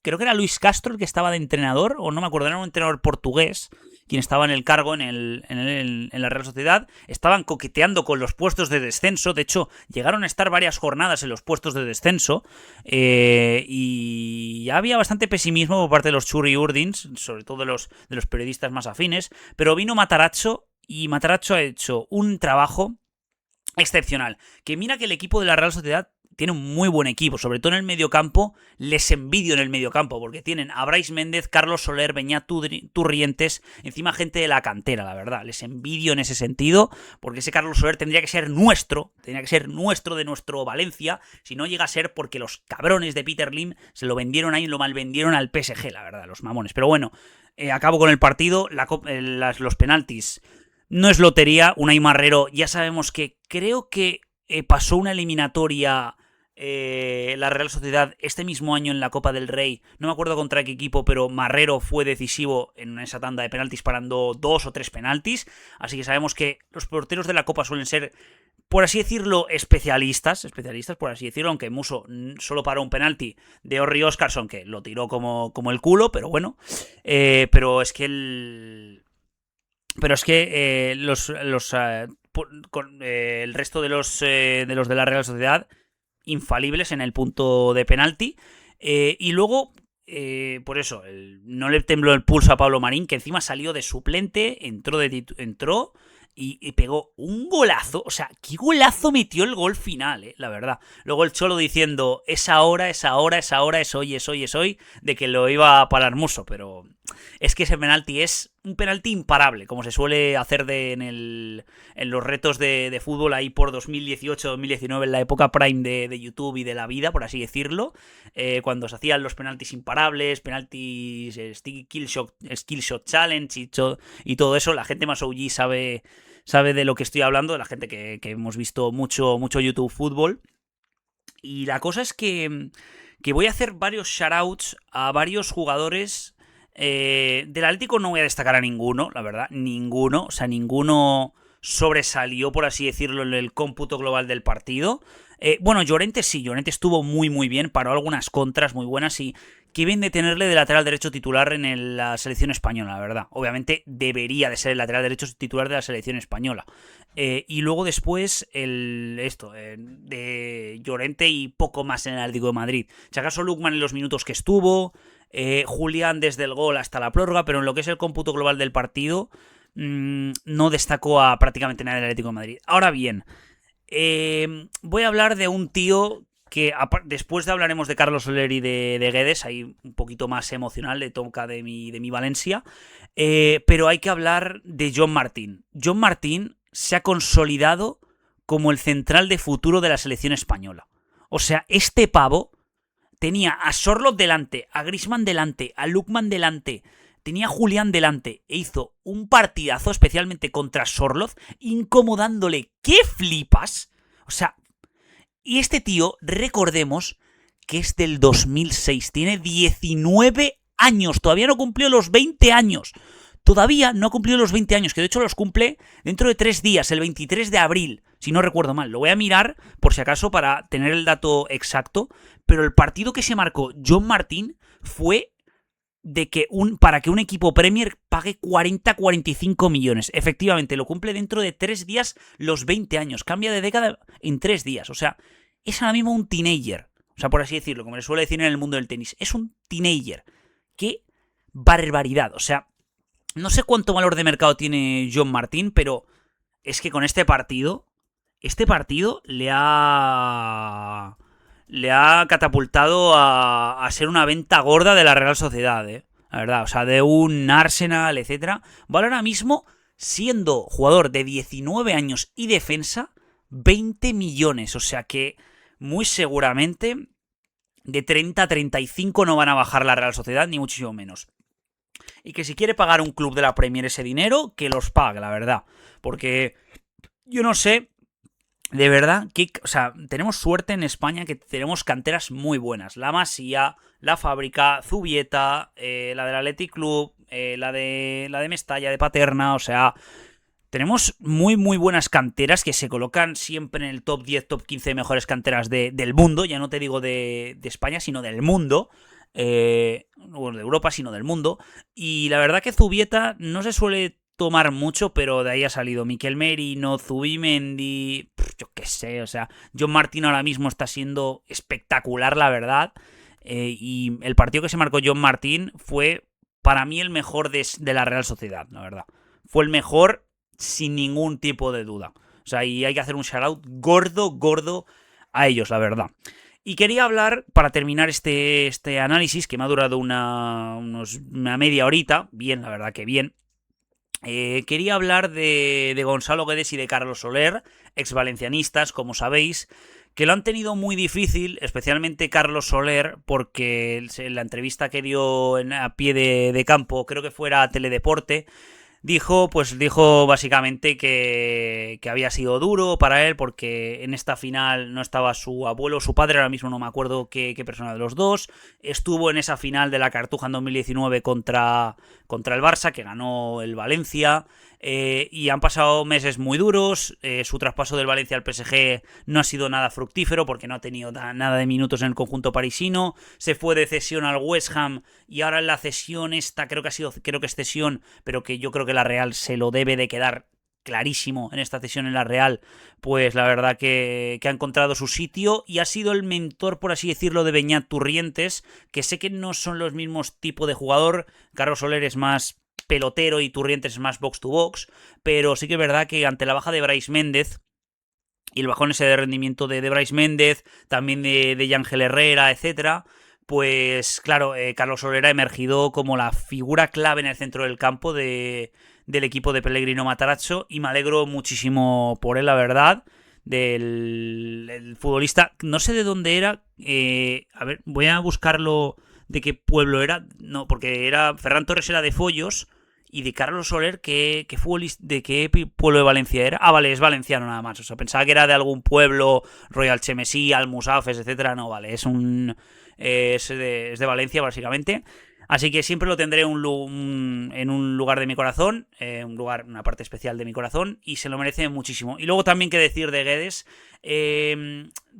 Creo que era Luis Castro el que estaba de entrenador, o no me acuerdo, era un entrenador portugués quien estaba en el cargo en la Real Sociedad. Estaban coqueteando con los puestos de descenso. De hecho, llegaron a estar varias jornadas en los puestos de descenso. Y ya había bastante pesimismo por parte de los Churri-Urdins, sobre todo de los periodistas más afines. Pero vino Matarazzo y Matarazzo ha hecho un trabajo excepcional. Que mira que el equipo de la Real Sociedad tiene un muy buen equipo, sobre todo en el mediocampo. Les envidio en el mediocampo, porque tienen a Brais Méndez, Carlos Soler, Beñat Turrientes, encima gente de la cantera, la verdad. Les envidio en ese sentido, porque ese Carlos Soler tendría que ser nuestro de nuestro Valencia, si no llega a ser porque los cabrones de Peter Lim se lo vendieron ahí, lo malvendieron al PSG, la verdad, los mamones. Pero bueno, acabo con el partido, los penaltis. No es lotería, Unai Marrero, ya sabemos que creo que pasó una eliminatoria la Real Sociedad este mismo año en la Copa del Rey, no me acuerdo contra qué equipo, pero Marrero fue decisivo en esa tanda de penaltis parando 2 o 3 penaltis, así que sabemos que los porteros de la Copa suelen ser, por así decirlo, especialistas, por así decirlo, aunque Musso solo paró un penalti de Orri Óscarson, que lo tiró como el culo, pero bueno, pero es que el resto de los de la Real Sociedad infalibles en el punto de penalti, y luego por eso no le tembló el pulso a Pablo Marín, que encima salió de suplente, entró y pegó un golazo. O sea, qué golazo metió el gol final, la verdad. Luego el Cholo diciendo, es ahora, es hoy, de que lo iba a parar Musso, pero es que ese penalti es un penalti imparable, como se suele hacer en los retos de fútbol ahí por 2018-2019, en la época prime de YouTube y de la vida, por así decirlo, cuando se hacían los penaltis imparables, penaltis skill shot challenge y todo eso. La gente más OG sabe de lo que estoy hablando, de la gente que hemos visto mucho YouTube fútbol. Y la cosa es que voy a hacer varios shoutouts a varios jugadores. Del Atlético no voy a destacar a ninguno, la verdad, ninguno. O sea, ninguno sobresalió, por así decirlo, en el cómputo global del partido. Bueno, Llorente sí, Llorente estuvo muy bien, paró algunas contras muy buenas y qué bien de tenerle de lateral derecho titular en la selección española, la verdad. Obviamente debería de ser el lateral derecho titular de la selección española. Y luego después de Llorente y poco más en el Atlético de Madrid. Si acaso Lookman en los minutos que estuvo, Julián desde el gol hasta la prórroga, pero en lo que es el cómputo global del partido no destacó a prácticamente nadie del Atlético de Madrid. Ahora bien, voy a hablar de un tío que después hablaremos de Carlos Soler y de Guedes, ahí un poquito más emocional, de toca de mi Valencia, pero hay que hablar de John Martín. John Martín se ha consolidado como el central de futuro de la selección española. O sea, este pavo tenía a Sorloth delante, a Griezmann delante, a Lookman delante, tenía a Julián delante e hizo un partidazo especialmente contra Sorloth, incomodándole. ¡Qué flipas! O sea, y este tío, recordemos que es del 2006, tiene 19 años, todavía no cumplió los 20 años. Todavía no ha cumplido los 20 años, que de hecho los cumple dentro de 3 días, el 23 de abril, si no recuerdo mal. Lo voy a mirar, por si acaso, para tener el dato exacto, pero el partido que se marcó John Martín fue de que para que un equipo Premier pague 40-45 millones. Efectivamente, lo cumple dentro de 3 días los 20 años. Cambia de década en 3 días. O sea, es ahora mismo un teenager. O sea, por así decirlo, como le suele decir en el mundo del tenis. Es un teenager. ¡Qué barbaridad! O sea, no sé cuánto valor de mercado tiene John Martín, pero es que con este partido le ha catapultado a ser una venta gorda de la Real Sociedad, la verdad, o sea, de un Arsenal, etcétera. Vale, ahora mismo, siendo jugador de 19 años y defensa, 20 millones, o sea que muy seguramente de 30 a 35 no van a bajar la Real Sociedad, ni muchísimo menos. Y que si quiere pagar un club de la Premier ese dinero, que los pague, la verdad. Porque yo no sé, de verdad, o sea, tenemos suerte en España que tenemos canteras muy buenas. La Masía, la Fábrica, Zubieta, la del Athletic Club, la de Mestalla, de Paterna, o sea, tenemos muy buenas canteras que se colocan siempre en el top 10, top 15 mejores canteras del mundo. Ya no te digo de España, sino del mundo. Bueno, de Europa, sino del mundo. Y la verdad que Zubieta no se suele tomar mucho, pero de ahí ha salido Miquel Merino, Zubimendi, yo qué sé, o sea, John Martín ahora mismo está siendo espectacular, la verdad. Y el partido que se marcó John Martín fue para mí el mejor de la Real Sociedad, la verdad. Fue el mejor sin ningún tipo de duda. O sea, y hay que hacer un shoutout gordo a ellos, la verdad. Y quería hablar, para terminar este análisis, que me ha durado una media horita, bien, la verdad que bien. Quería hablar de Gonzalo Guedes y de Carlos Soler, exvalencianistas, como sabéis, que lo han tenido muy difícil, especialmente Carlos Soler, porque en la entrevista que dio a pie de campo, creo que fuera Teledeporte, dijo básicamente que había sido duro para él porque en esta final no estaba su abuelo, su padre, ahora mismo no me acuerdo qué persona de los dos, estuvo en esa final de la Cartuja en 2019 contra el Barça, que ganó el Valencia, y han pasado meses muy duros. Su traspaso del Valencia al PSG no ha sido nada fructífero porque no ha tenido nada de minutos en el conjunto parisino, se fue de cesión al West Ham y ahora en la cesión esta creo que es cesión, pero que yo creo que la Real se lo debe de quedar clarísimo en esta cesión en la Real, pues la verdad que ha encontrado su sitio y ha sido el mentor, por así decirlo, de Beñat Turrientes, que sé que no son los mismos tipos de jugador. Carlos Soler es más pelotero y Turrientes es más box to box, pero sí que es verdad que ante la baja de Brais Méndez y el bajón ese de rendimiento de Brais Méndez, también de Yángel Herrera, etcétera, pues claro, Carlos Soler ha emergido como la figura clave en el centro del campo del equipo de Pellegrino Matarazzo y me alegro muchísimo por él, la verdad. Del futbolista, no sé de dónde era, a ver, voy a buscarlo de qué pueblo era, no, porque Ferran Torres era de Follos y de Carlos Soler, ¿qué futbolista, de qué pueblo de Valencia era? Ah, vale, es valenciano nada más, o sea, pensaba que era de algún pueblo, Royal Chemesí, Almusafes, etcétera, no, vale, es de Valencia básicamente. Así que siempre lo tendré en un lugar de mi corazón, una parte especial de mi corazón, y se lo merece muchísimo. Y luego también que decir de Guedes,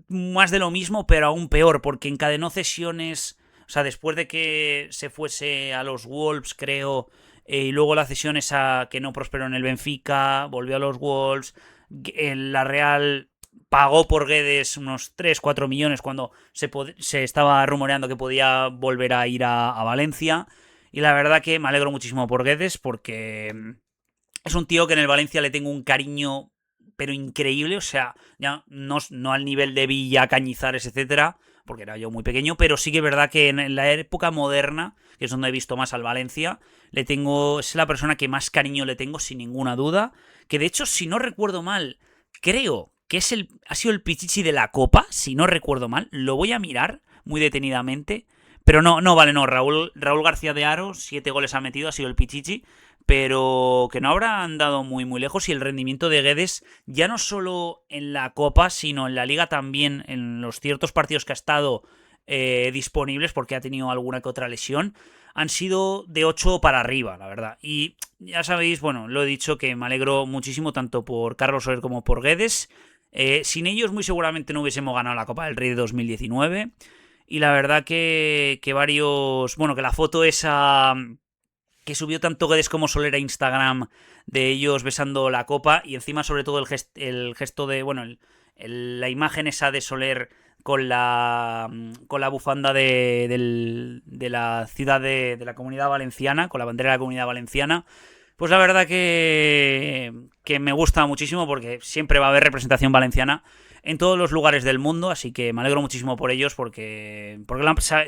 más de lo mismo, pero aún peor, porque encadenó cesiones, o sea, después de que se fuese a los Wolves, creo, y luego la cesión esa que no prosperó en el Benfica, volvió a los Wolves, la Real pagó por Guedes unos 3-4 millones cuando se estaba rumoreando que podía volver a ir a Valencia. Y la verdad que me alegro muchísimo por Guedes porque es un tío que en el Valencia le tengo un cariño pero increíble. O sea, ya no al nivel de Villa, Cañizares, etcétera, porque era yo muy pequeño, pero sí que es verdad que en la época moderna, que es donde he visto más al Valencia, es la persona que más cariño le tengo sin ninguna duda. Que de hecho, si no recuerdo mal, creo que ha sido el Pichichi de la Copa, si no recuerdo mal. Lo voy a mirar muy detenidamente. Pero no, vale, no. Raúl García de Haro, 7 goles ha metido, ha sido el Pichichi. Pero que no habrá andado muy, muy lejos. Y el rendimiento de Guedes, ya no solo en la Copa, sino en la Liga también, en los ciertos partidos que ha estado disponibles, porque ha tenido alguna que otra lesión, han sido de 8 para arriba, la verdad. Y ya sabéis, bueno, lo he dicho, que me alegro muchísimo tanto por Carlos Soler como por Guedes. Sin ellos muy seguramente no hubiésemos ganado la Copa del Rey de 2019. Y la verdad que varios... Bueno, que la foto esa que subió tanto Guedes como Soler a Instagram de ellos besando la copa y encima sobre todo el gesto de... Bueno, la imagen esa de Soler con la bufanda de la ciudad de la Comunidad Valenciana, con la bandera de la Comunidad Valenciana. Pues la verdad que me gusta muchísimo porque siempre va a haber representación valenciana en todos los lugares del mundo, así que me alegro muchísimo por ellos porque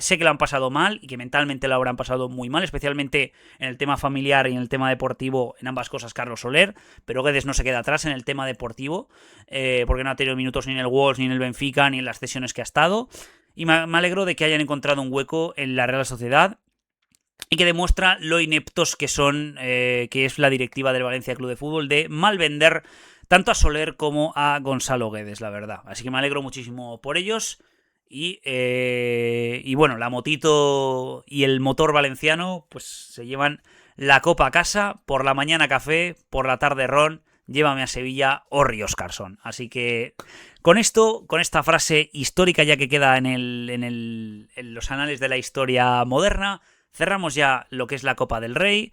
sé que lo han pasado mal y que mentalmente lo habrán pasado muy mal, especialmente en el tema familiar y en el tema deportivo, en ambas cosas Carlos Soler, pero Guedes no se queda atrás en el tema deportivo, porque no ha tenido minutos ni en el Wolves, ni en el Benfica, ni en las cesiones que ha estado, y me alegro de que hayan encontrado un hueco en la Real Sociedad y que demuestra lo ineptos que son, que es la directiva del Valencia Club de Fútbol, de mal vender tanto a Soler como a Gonzalo Guedes, la verdad. Así que me alegro muchísimo por ellos. Y bueno, la motito y el motor valenciano, pues se llevan la copa a casa, por la mañana café, por la tarde ron, llévame a Sevilla o Ríos Carson. Así que con esto, con esta frase histórica ya que queda en los anales de la historia moderna, cerramos ya lo que es la Copa del Rey.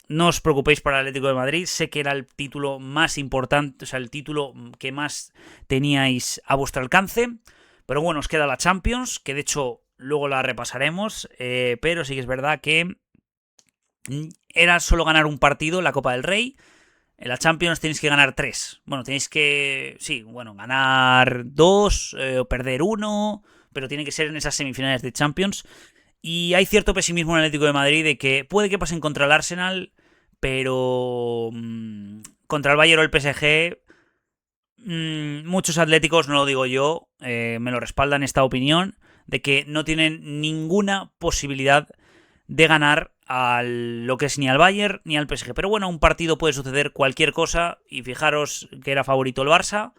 No os preocupéis por el Atlético de Madrid, sé que era el título más importante, o sea, el título que más teníais a vuestro alcance, pero bueno, os queda la Champions, que de hecho luego la repasaremos, pero sí que es verdad que era solo ganar un partido, la Copa del Rey. En la Champions tenéis que ganar 3. Bueno, tenéis que, sí, bueno, ganar 2 o perder 1, pero tiene que ser en esas semifinales de Champions. Y hay cierto pesimismo en el Atlético de Madrid de que puede que pasen contra el Arsenal, pero contra el Bayern o el PSG, muchos atléticos, no lo digo yo, me lo respaldan esta opinión, de que no tienen ninguna posibilidad de ganar lo que es ni al Bayern ni al PSG. Pero bueno, un partido puede suceder cualquier cosa y fijaros que era favorito el Barça,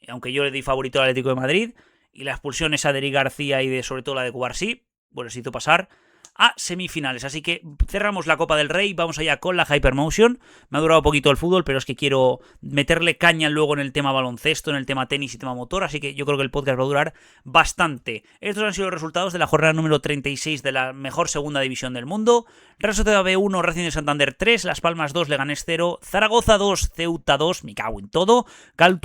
aunque yo le di favorito al Atlético de Madrid, y la expulsión esa de Eric García y sobre todo la de Cubarsí, bueno, necesito pasar a semifinales. Así que cerramos la Copa del Rey, vamos allá con la Hypermotion. Me ha durado poquito el fútbol, pero es que quiero meterle caña luego en el tema baloncesto, en el tema tenis y tema motor, así que yo creo que el podcast va a durar bastante. Estos han sido los resultados de la jornada número 36 de la mejor segunda división del mundo. Real Sociedad B1, Racing de Santander 3, Las Palmas 2, Leganés 0, Zaragoza 2, Ceuta 2, me cago en todo,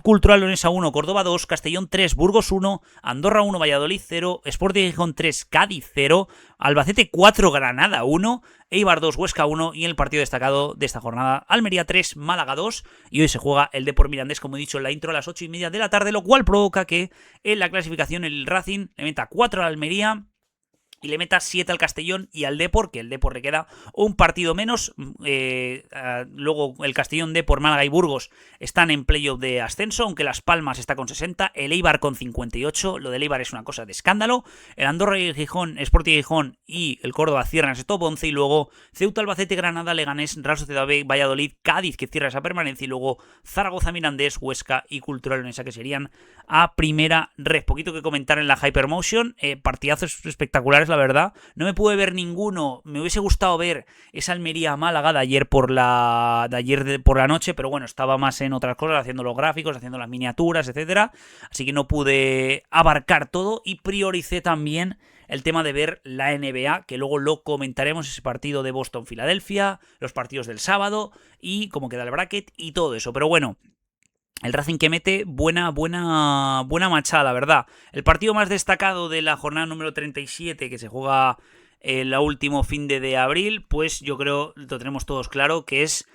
Cultural Leonesa 1, Córdoba 2, Castellón 3, Burgos 1, Andorra 1, Valladolid 0, Sporting Gijón 3, Cádiz 0, Albacete 4, Granada 1, Eibar 2, Huesca 1 y el partido destacado de esta jornada, Almería 3, Málaga 2, y hoy se juega el Depor Mirandés, como he dicho en la intro, a las 8:30 de la tarde, lo cual provoca que en la clasificación el Racing le meta 4 a la Almería y le meta 7 al Castellón y al Depor, que el Depor le queda un partido menos. Luego el Castellón, Depor, Málaga y Burgos están en playoff de ascenso, aunque Las Palmas está con 60, el Eibar con 58, lo del Eibar es una cosa de escándalo. El Andorra y el Gijón, Sporting Gijón y el Córdoba cierran ese top 11 y luego Ceuta, Albacete, Granada, Leganés, Real Sociedad B, Valladolid, Cádiz, que cierra esa permanencia, y luego Zaragoza, Mirandés, Huesca y Cultural Leonesa, que serían a primera red. Poquito que comentar en la Hypermotion, partidazos espectaculares, la verdad. No me pude ver ninguno. Me hubiese gustado ver esa Almería-Málaga de ayer por la noche, pero bueno, estaba más en otras cosas, haciendo los gráficos, haciendo las miniaturas, etcétera. Así que no pude abarcar todo y prioricé también el tema de ver la NBA, que luego lo comentaremos, ese partido de Boston-Filadelfia, los partidos del sábado y cómo queda el bracket y todo eso. Pero bueno, el Racing que mete buena machada, la verdad. El partido más destacado de la jornada número 37, que se juega el último fin de abril, pues yo creo, lo tenemos todos claro, que es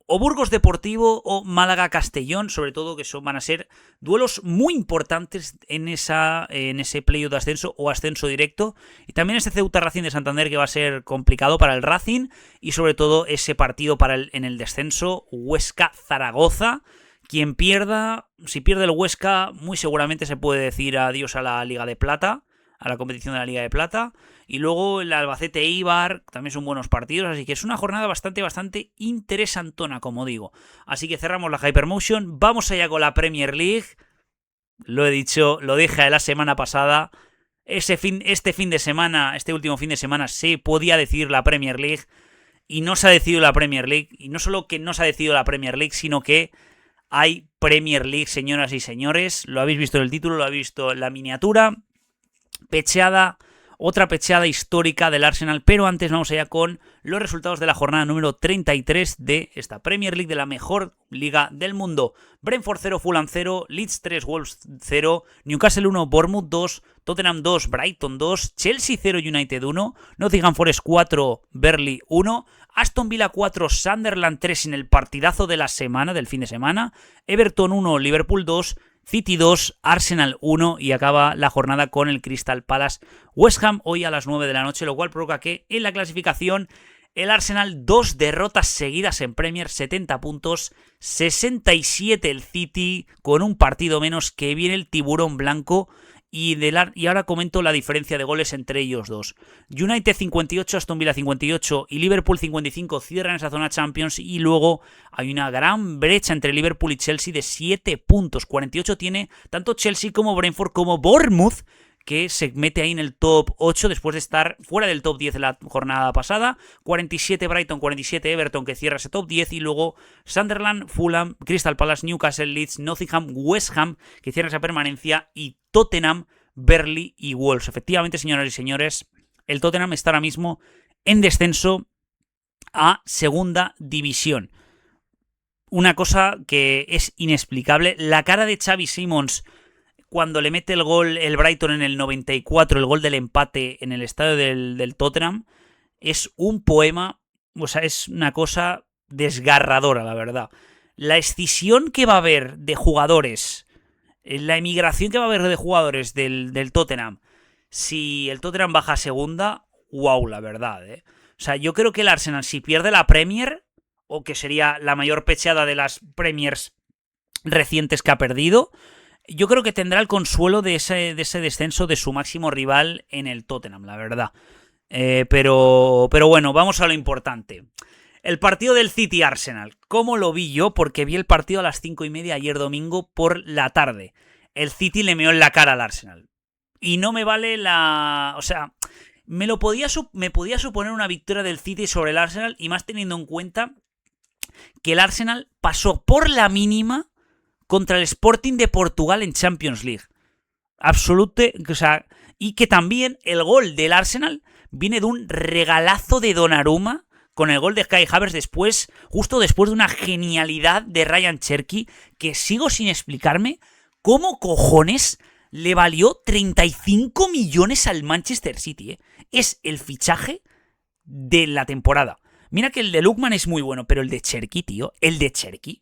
o Burgos Deportivo o Málaga Castellón, sobre todo, que van a ser duelos muy importantes en ese playoff de ascenso o ascenso directo. Y también ese Ceuta Racing de Santander, que va a ser complicado para el Racing, y sobre todo ese partido en el descenso, Huesca Zaragoza. Quien pierda, si pierde el Huesca, muy seguramente se puede decir adiós a la Liga de Plata, a la competición de la Liga de Plata. Y luego el Albacete Eibar, también son buenos partidos, así que es una jornada bastante interesantona, como digo. Así que cerramos la Hypermotion, vamos allá con la Premier League. Lo he dicho, lo dije la semana pasada. Este último fin de semana se podía decidir la Premier League y no se ha decidido la Premier League. Y no solo que no se ha decidido la Premier League, sino que hay Premier League, señoras y señores. Lo habéis visto en el título, lo habéis visto en la miniatura. Otra pecheada histórica del Arsenal, pero antes vamos allá con los resultados de la jornada número 33 de esta Premier League, de la mejor liga del mundo. Brentford 0, Fulham 0, Leeds 3, Wolves 0, Newcastle 1, Bournemouth 2, Tottenham 2, Brighton 2, Chelsea 0, United 1, Nottingham Forest 4, Burnley 1, Aston Villa 4, Sunderland 3 en el partidazo de la semana, del fin de semana, Everton 1, Liverpool 2, City 2, Arsenal 1 y acaba la jornada con el Crystal Palace West Ham hoy a las 9 de la noche, lo cual provoca que en la clasificación el Arsenal 2 derrotas seguidas en Premier, 70 puntos, 67 el City con un partido menos, que viene el tiburón blanco. Y ahora comento la diferencia de goles entre ellos dos. United 58, Aston Villa 58 y Liverpool 55 cierran esa zona Champions. Y luego hay una gran brecha entre Liverpool y Chelsea de 7 puntos. 48 tiene tanto Chelsea como Brentford como Bournemouth, que se mete ahí en el top 8 después de estar fuera del top 10 de la jornada pasada. 47 Brighton, 47 Everton, que cierra ese top 10. Y luego Sunderland, Fulham, Crystal Palace, Newcastle, Leeds, Nottingham, West Ham, que cierra esa permanencia. Y Tottenham, Burnley y Wolves. Efectivamente, señoras y señores, el Tottenham está ahora mismo en descenso a segunda división. Una cosa que es inexplicable. La cara de Xavi Simons cuando le mete el gol el Brighton en el 94, el gol del empate en el estadio del Tottenham, es un poema. O sea, es una cosa desgarradora, la verdad. La escisión que va a haber de jugadores, la emigración que va a haber de jugadores del Tottenham, si el Tottenham baja a segunda, wow, la verdad, ¿eh? O sea, yo creo que el Arsenal, si pierde la Premier, o que sería la mayor pecheada de las Premiers recientes que ha perdido, yo creo que tendrá el consuelo de ese descenso de su máximo rival en el Tottenham, la verdad. Pero bueno, vamos a lo importante. El partido del City-Arsenal. ¿Cómo lo vi yo? Porque vi el partido a las 5:30 ayer domingo por la tarde. El City le meó en la cara al Arsenal. Y no me vale o sea, me podía suponer una victoria del City sobre el Arsenal, y más teniendo en cuenta que el Arsenal pasó por la mínima contra el Sporting de Portugal en Champions League. O sea, y que también el gol del Arsenal viene de un regalazo de Donnarumma con el gol de Kai Havertz justo después de una genialidad de Ryan Cherky, que sigo sin explicarme cómo cojones le valió 35 millones al Manchester City, ¿eh? Es el fichaje de la temporada. Mira que el de Lookman es muy bueno, pero el de Cherky, tío, el de Cherky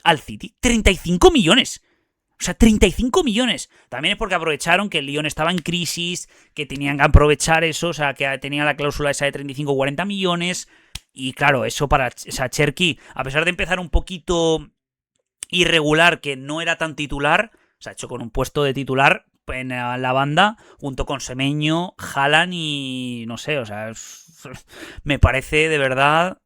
al City, 35 millones. O sea, 35 millones. También es porque aprovecharon que el Lyon estaba en crisis, que tenían que aprovechar eso, o sea, que tenía la cláusula esa de 35-40 millones. Y claro, eso para Cherki, a pesar de empezar un poquito irregular, que no era tan titular, se ha hecho con un puesto de titular en la banda, junto con Semenyo, Haaland y no sé, o sea, me parece de verdad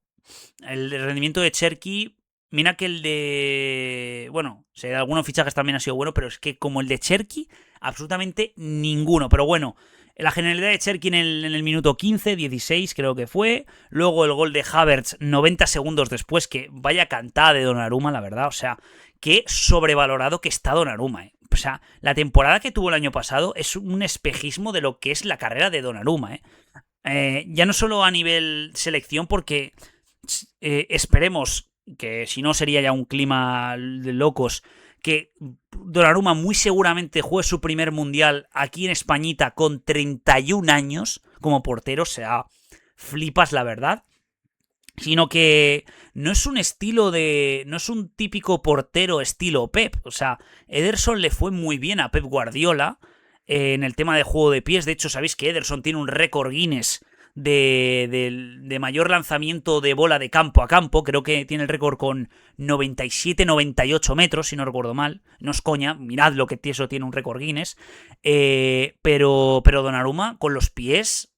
el rendimiento de Cherki. Mira que el de... Bueno, de algunos fichajes también ha sido bueno, pero es que como el de Cherki, absolutamente ninguno. Pero bueno, la genialidad de Cherki en el minuto 15, 16 creo que fue. Luego el gol de Havertz 90 segundos después, que vaya cantada de Donnarumma, la verdad. O sea, qué sobrevalorado que está Donnarumma, ¿eh? O sea, la temporada que tuvo el año pasado es un espejismo de lo que es la carrera de Donnarumma, ¿eh? Ya no solo a nivel selección, porque esperemos que si no sería ya un clima de locos, que Donnarumma muy seguramente juegue su primer mundial aquí en Españita con 31 años como portero, o sea, flipas la verdad. Sino que no es un estilo de... no es un típico portero estilo Pep, o sea, Ederson le fue muy bien a Pep Guardiola en el tema de juego de pies. De hecho, sabéis que Ederson tiene un récord Guinness de mayor lanzamiento de bola de campo a campo. Creo que tiene el récord con 97-98 metros, si no recuerdo mal. No es coña, mirad lo que eso tiene un récord Guinness. Pero Donnarumma con los pies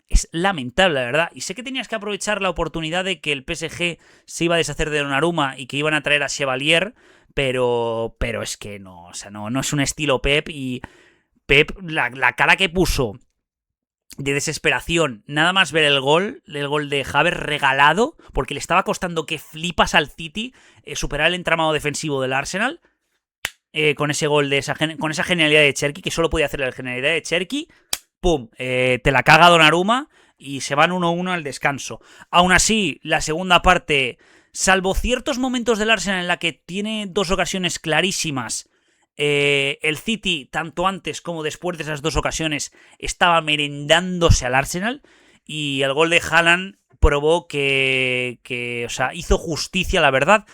es lamentable, la verdad. Y sé que tenías que aprovechar la oportunidad de que el PSG se iba a deshacer de Donnarumma y que iban a traer a Chevalier, pero es que no, o sea, no es un estilo Pep. Y Pep, la cara que puso de desesperación, nada más ver el gol de Havertz regalado, porque le estaba costando que flipas al City superar el entramado defensivo del Arsenal, con ese gol con esa genialidad de Cherki, que solo podía hacer la genialidad de Cherki. ¡Pum! Te la caga Donnarumma y se van 1-1 al descanso. Aún así, la segunda parte, salvo ciertos momentos del Arsenal en la que tiene dos ocasiones clarísimas, el City, tanto antes como después de esas dos ocasiones, estaba merendándose al Arsenal, y el gol de Haaland probó que o sea, hizo justicia, la verdad.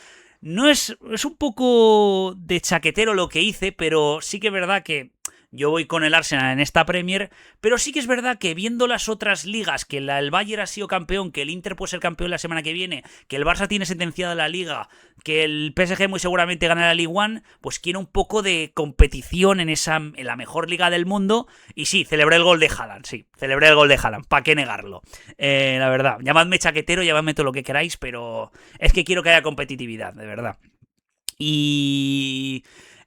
No es un poco de chaquetero lo que hice, pero sí que es verdad que yo voy con el Arsenal en esta Premier, pero sí que es verdad que viendo las otras ligas, que el Bayern ha sido campeón, que el Inter puede ser campeón la semana que viene, que el Barça tiene sentenciada la Liga, que el PSG muy seguramente ganará la Ligue 1, pues quiero un poco de competición en la mejor liga del mundo. Y sí, celebré el gol de Haaland, ¿para qué negarlo? La verdad, llamadme chaquetero, llamadme todo lo que queráis, pero es que quiero que haya competitividad, de verdad. Y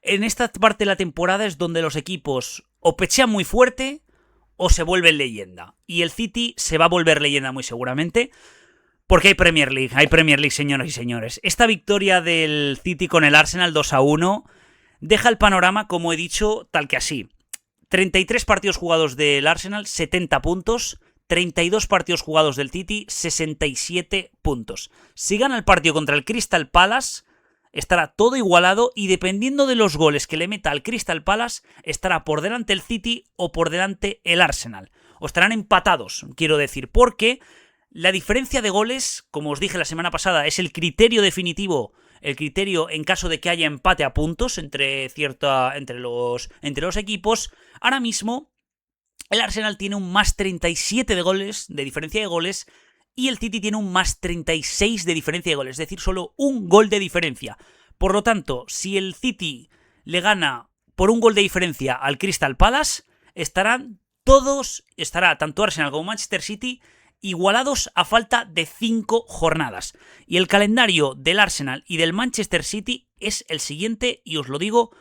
en esta parte de la temporada es donde los equipos o pechean muy fuerte o se vuelven leyenda. Y el City se va a volver leyenda muy seguramente, porque hay Premier League, señoras y señores. Esta victoria del City con el Arsenal 2-1 deja el panorama, como he dicho, tal que así. 33 partidos jugados del Arsenal, 70 puntos. 32 partidos jugados del City, 67 puntos. Si gana el partido contra el Crystal Palace, estará todo igualado, y dependiendo de los goles que le meta al Crystal Palace, estará por delante el City o por delante el Arsenal. O estarán empatados, quiero decir, porque la diferencia de goles, como os dije la semana pasada, es el criterio definitivo, el criterio en caso de que haya empate a puntos entre los equipos. Ahora mismo el Arsenal tiene un más 37 de goles, de diferencia de goles, y el City tiene un más 36 de diferencia de goles, es decir, solo un gol de diferencia. Por lo tanto, si el City le gana por un gol de diferencia al Crystal Palace, estará tanto Arsenal como Manchester City igualados a falta de 5 jornadas. Y el calendario del Arsenal y del Manchester City es el siguiente, y os lo digo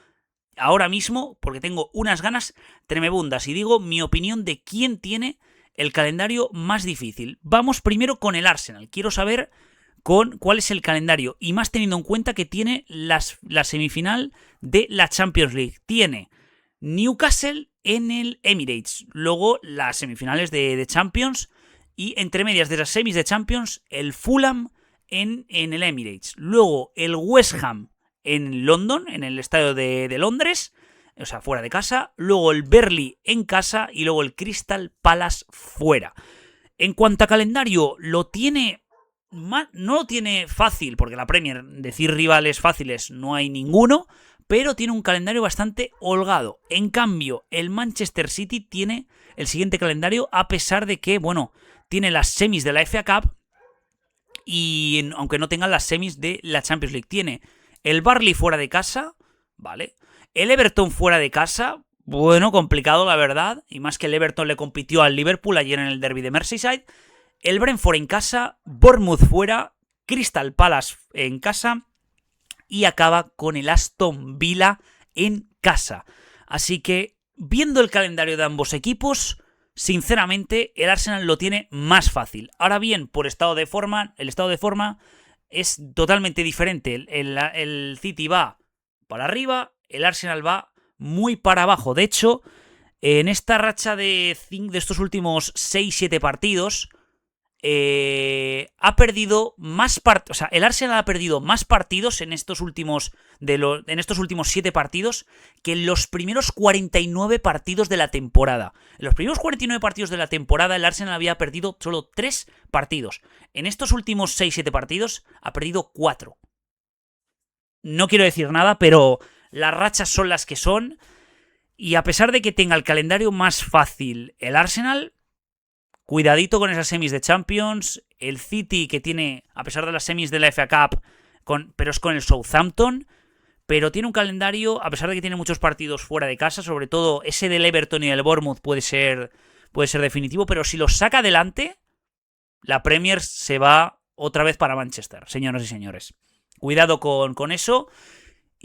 ahora mismo porque tengo unas ganas tremebundas, y digo mi opinión de quién tiene el calendario más difícil. Vamos primero con el Arsenal. Quiero saber cuál es el calendario, y más teniendo en cuenta que tiene la semifinal de la Champions League. Tiene Newcastle en el Emirates, luego las semifinales de Champions, y entre medias de las semis de Champions, el Fulham en el Emirates. Luego el West Ham en London, en el estadio de Londres, o sea, fuera de casa. Luego el Burnley en casa y luego el Crystal Palace fuera. En cuanto a calendario, no lo tiene fácil, porque la Premier, decir rivales fáciles, no hay ninguno, pero tiene un calendario bastante holgado. En cambio, el Manchester City tiene el siguiente calendario, a pesar de que, bueno, tiene las semis de la FA Cup y aunque no tenga las semis de la Champions League. Tiene el Burnley fuera de casa, ¿vale? El Everton fuera de casa, bueno, complicado la verdad, y más que el Everton le compitió al Liverpool ayer en el derby de Merseyside. El Brentford en casa, Bournemouth fuera, Crystal Palace en casa y acaba con el Aston Villa en casa. Así que, viendo el calendario de ambos equipos, sinceramente el Arsenal lo tiene más fácil. Ahora bien, por estado de forma, el estado de forma es totalmente diferente. El City va para arriba, el Arsenal va muy para abajo. De hecho, en esta racha de estos últimos 6-7 partidos, ha perdido más partidos. O sea, el Arsenal ha perdido más partidos en estos últimos 7 partidos que en los primeros 49 partidos de la temporada. En los primeros 49 partidos de la temporada, el Arsenal había perdido solo 3 partidos. En estos últimos 6-7 partidos, ha perdido 4. No quiero decir nada, pero las rachas son las que son. Y a pesar de que tenga el calendario más fácil el Arsenal, cuidadito con esas semis de Champions. El City, que tiene, a pesar de las semis de la FA Cup, pero es con el Southampton, pero tiene un calendario, a pesar de que tiene muchos partidos fuera de casa, sobre todo ese del Everton y del Bournemouth puede ser definitivo, pero si los saca adelante, la Premier se va otra vez para Manchester, señoras y señores. Cuidado con eso.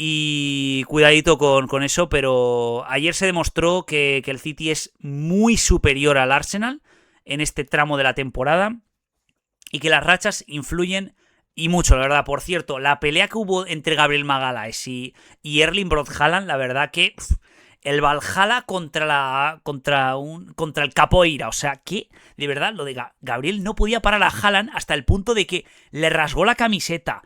Y cuidadito con eso, pero ayer se demostró que el City es muy superior al Arsenal en este tramo de la temporada y que las rachas influyen y mucho, la verdad. Por cierto, la pelea que hubo entre Gabriel Magalhaes y Erling Braut Haaland, la verdad que el Valhalla contra el Capoeira, o sea, que de verdad lo de Gabriel no podía parar a Haaland hasta el punto de que le rasgó la camiseta,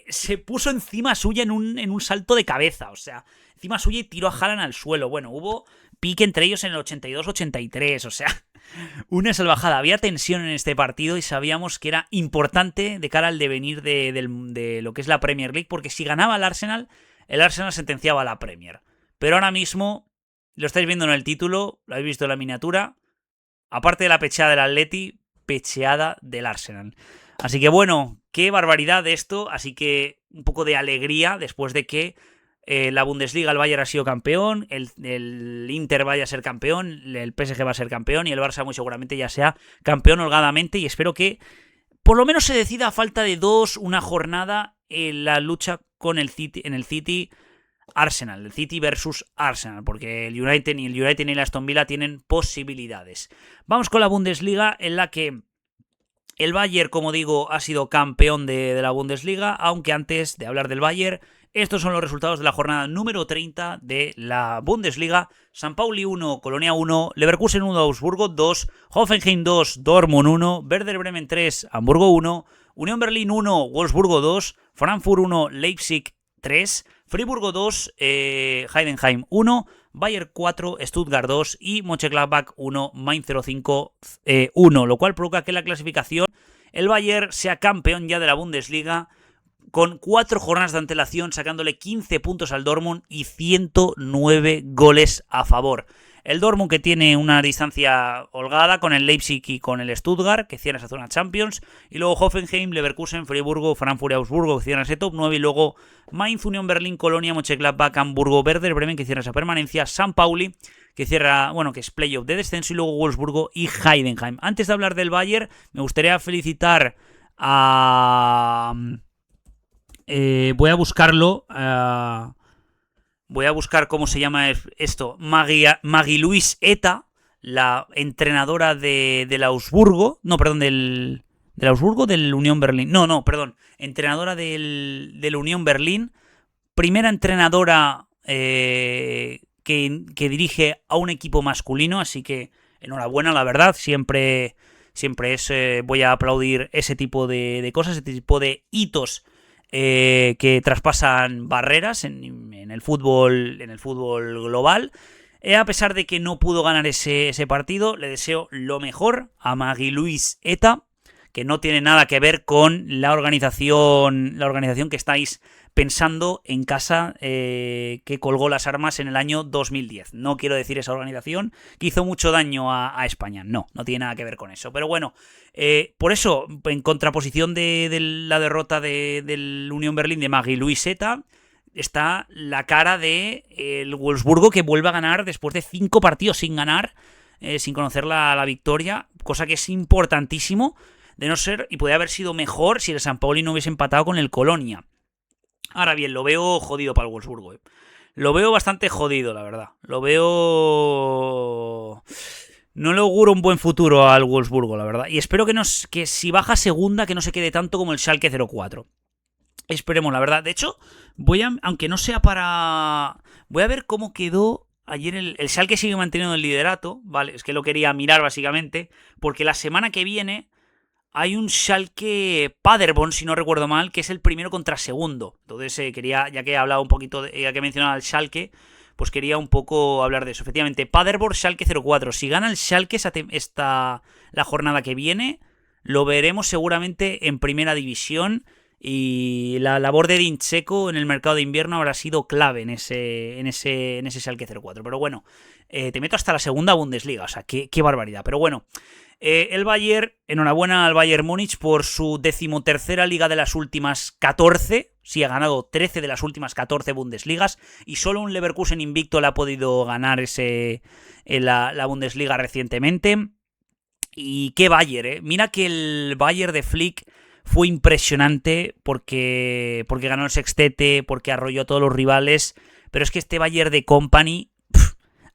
se puso encima suya en un salto de cabeza, o sea, encima suya y tiró a Haaland al suelo. Bueno, hubo pique entre ellos en el 82-83, o sea, una salvajada. Había tensión en este partido y sabíamos que era importante de cara al devenir de lo que es la Premier League, porque si ganaba el Arsenal sentenciaba a la Premier. Pero ahora mismo, lo estáis viendo en el título, lo habéis visto en la miniatura, aparte de la pecheada del Atleti, pecheada del Arsenal. Así que bueno, qué barbaridad esto, así que un poco de alegría después de que la Bundesliga, el Bayern ha sido campeón, el Inter vaya a ser campeón, el PSG va a ser campeón y el Barça muy seguramente ya sea campeón holgadamente, y espero que por lo menos se decida a falta de una jornada en la lucha con el City, en el City Arsenal, el City versus Arsenal, porque el United y el Aston Villa tienen posibilidades. Vamos con la Bundesliga, en la que el Bayern, como digo, ha sido campeón de la Bundesliga, aunque antes de hablar del Bayern, estos son los resultados de la jornada número 30 de la Bundesliga. San Pauli 1, Colonia 1, Leverkusen 1, Augsburgo 2, Hoffenheim 2, Dortmund 1, Werder Bremen 3, Hamburgo 1, Unión Berlín 1, Wolfsburgo 2, Frankfurt 1, Leipzig 3, Friburgo 2, Heidenheim 1, Bayern 4, Stuttgart 2 y Mönchengladbach 1, Mainz 05 1, lo cual provoca que en la clasificación el Bayern sea campeón ya de la Bundesliga con 4 jornadas de antelación, sacándole 15 puntos al Dortmund y 109 goles a favor. El Dortmund, que tiene una distancia holgada con el Leipzig y con el Stuttgart, que cierra esa zona Champions, y luego Hoffenheim, Leverkusen, Friburgo, Frankfurt y Augsburgo, que cierran ese top 9, y luego Mainz, Unión Berlín, Colonia, Mönchengladbach, Hamburgo, Werder Bremen, que cierra esa permanencia, San Pauli, que cierra, que es playoff de descenso, y luego Wolfsburgo y Heidenheim. Antes de hablar del Bayern, me gustaría felicitar a... voy a buscarlo. Voy a buscar cómo se llama esto. Marie-Louise Eta, la entrenadora del Augsburgo. No, perdón, del Augsburgo, del Unión Berlín. No, perdón. Entrenadora del Unión Berlín. Primera entrenadora que dirige a un equipo masculino. Así que enhorabuena, la verdad. Siempre voy a aplaudir ese tipo de cosas, ese tipo de hitos que traspasan barreras en el fútbol global. A pesar de que no pudo ganar ese partido, le deseo lo mejor a Marie-Louise Eta, que no tiene nada que ver con la organización que estáis pensando en casa, que colgó las armas en el año 2010. No quiero decir esa organización que hizo mucho daño a España. No tiene nada que ver con eso. Pero bueno, por eso, en contraposición de la derrota del Unión Berlín de Magui Luiseta, está la cara de el Wolfsburgo, que vuelve a ganar después de 5 partidos sin ganar, sin conocer la victoria, cosa que es importantísimo, de no ser, y podría haber sido mejor si el San Paoli no hubiese empatado con el Colonia. Ahora bien, lo veo jodido para el Wolfsburgo. Lo veo bastante jodido, la verdad. Lo veo... No le auguro un buen futuro al Wolfsburgo, la verdad. Y espero que si baja segunda, que no se quede tanto como el Schalke 04. Esperemos, la verdad. De hecho, aunque no sea para... Voy a ver cómo quedó ayer el Schalke. Sigue manteniendo el liderato, ¿vale? Es que lo quería mirar básicamente, porque la semana que viene hay un Schalke Paderborn, si no recuerdo mal, que es el primero contra segundo. Entonces quería, ya que he hablado un poquito, ya que he mencionado al Schalke, pues quería un poco hablar de eso. Efectivamente, Paderborn, Schalke 04. Si gana el Schalke la jornada que viene, lo veremos seguramente en primera división. Y la labor de Dincheco en el mercado de invierno habrá sido clave en ese Schalke 04. Pero bueno, te meto hasta la segunda Bundesliga. O sea, qué barbaridad. Pero bueno, el Bayern, enhorabuena al Bayern Múnich por su 13ª liga de las últimas 14. Sí, ha ganado 13 de las últimas 14 Bundesligas. Y solo un Leverkusen invicto le ha podido ganar la Bundesliga recientemente. Y qué Bayern, Mira que el Bayern de Flick fue impresionante porque ganó el sextete, porque arrolló a todos los rivales. Pero es que este Bayern de Company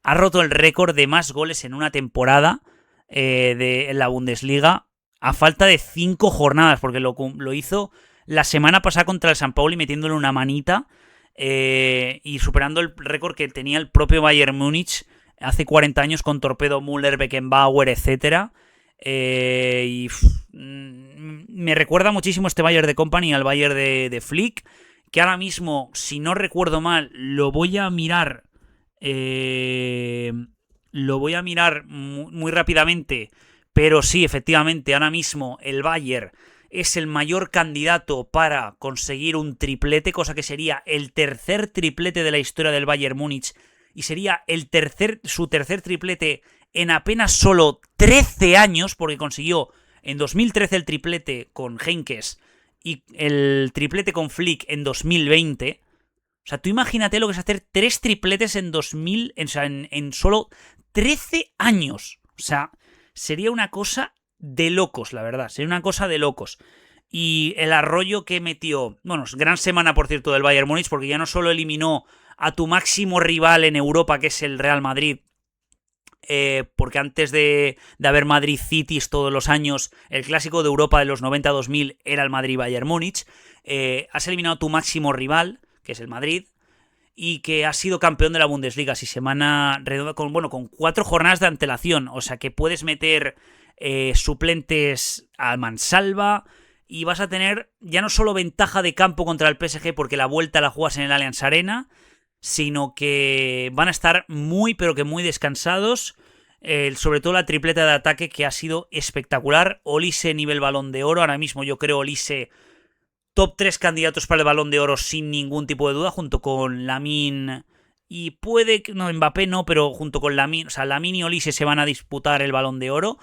ha roto el récord de más goles en una temporada en la Bundesliga a falta de 5 jornadas, porque lo hizo la semana pasada contra el San Pauli metiéndole una manita y superando el récord que tenía el propio Bayern Múnich hace 40 años con Torpedo, Müller, Beckenbauer, etc. Me recuerda muchísimo este Bayern de Company al Bayern de Flick, que ahora mismo, si no recuerdo mal, lo voy a mirar muy rápidamente, pero sí, efectivamente, ahora mismo el Bayern es el mayor candidato para conseguir un triplete, cosa que sería el tercer triplete de la historia del Bayern Múnich, y sería su tercer triplete en apenas solo 13 años, porque consiguió en 2013 el triplete con Heynckes y el triplete con Flick en 2020. O sea, tú imagínate lo que es hacer 3 tripletes en solo 13 años. O sea, sería una cosa de locos, la verdad. Sería una cosa de locos. Y el arroyo que metió... Bueno, gran semana, por cierto, del Bayern Múnich, porque ya no solo eliminó a tu máximo rival en Europa, que es el Real Madrid, porque antes de haber Madrid Cities todos los años, el clásico de Europa de los 90-2000 era el Madrid-Bayern Múnich. Has eliminado a tu máximo rival, que es el Madrid, y que ha sido campeón de la Bundesliga, si semana redonda, con 4 jornadas de antelación. O sea que puedes meter suplentes a mansalva y vas a tener ya no solo ventaja de campo contra el PSG, porque la vuelta la juegas en el Allianz Arena, sino que van a estar muy, pero que muy descansados. Sobre todo la tripleta de ataque, que ha sido espectacular. Olise nivel Balón de Oro. Ahora mismo yo creo Olise top 3 candidatos para el Balón de Oro sin ningún tipo de duda, junto con Lamine y puede que... No, Mbappé no, pero junto con Lamine... O sea, Lamine y Olise se van a disputar el Balón de Oro.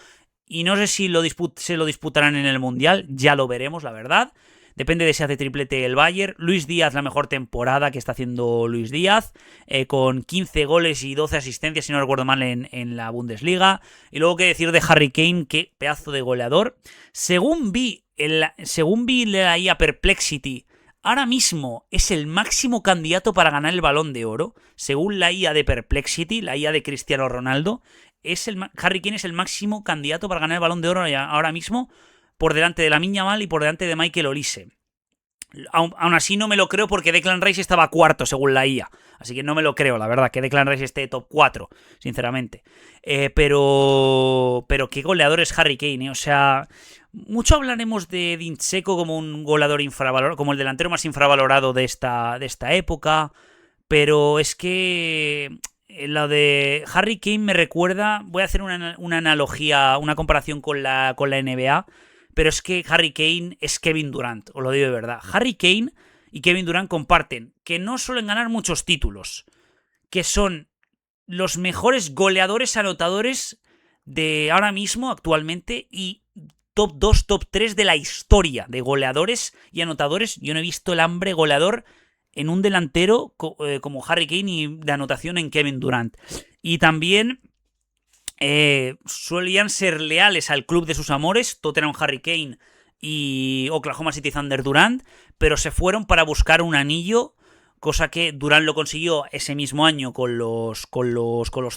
Y no sé si se lo disputarán en el Mundial. Ya lo veremos, la verdad. Depende de si hace triplete el Bayern. Luis Díaz, la mejor temporada que está haciendo Luis Díaz, con 15 goles y 12 asistencias, si no recuerdo mal, en la Bundesliga. Y luego, qué decir de Harry Kane, qué pedazo de goleador. Según vi la IA Perplexity, ahora mismo es el máximo candidato para ganar el Balón de Oro. Según la IA de Perplexity, la IA de Cristiano Ronaldo, Harry Kane es el máximo candidato para ganar el Balón de Oro ahora mismo, por delante de Lamine Yamal y por delante de Michael Olise. Aún así no me lo creo, porque Declan Rice estaba cuarto según la IA. Así que no me lo creo, la verdad, que Declan Rice esté top 4, sinceramente. Pero qué goleador es Harry Kane, O sea, mucho hablaremos de Dincheco como un goleador infravalorado, como el delantero más infravalorado de esta época. Pero es que lo de Harry Kane me recuerda... Voy a hacer una analogía, una comparación con la NBA... pero es que Harry Kane es Kevin Durant, os lo digo de verdad. Harry Kane y Kevin Durant comparten que no suelen ganar muchos títulos, que son los mejores goleadores anotadores de ahora mismo, actualmente, y top 2, top 3 de la historia de goleadores y anotadores. Yo no he visto el hambre goleador en un delantero como Harry Kane y de anotación en Kevin Durant. Y también solían ser leales al club de sus amores, Tottenham Harry Kane y Oklahoma City Thunder Durant, pero se fueron para buscar un anillo, cosa que Durant lo consiguió ese mismo año con los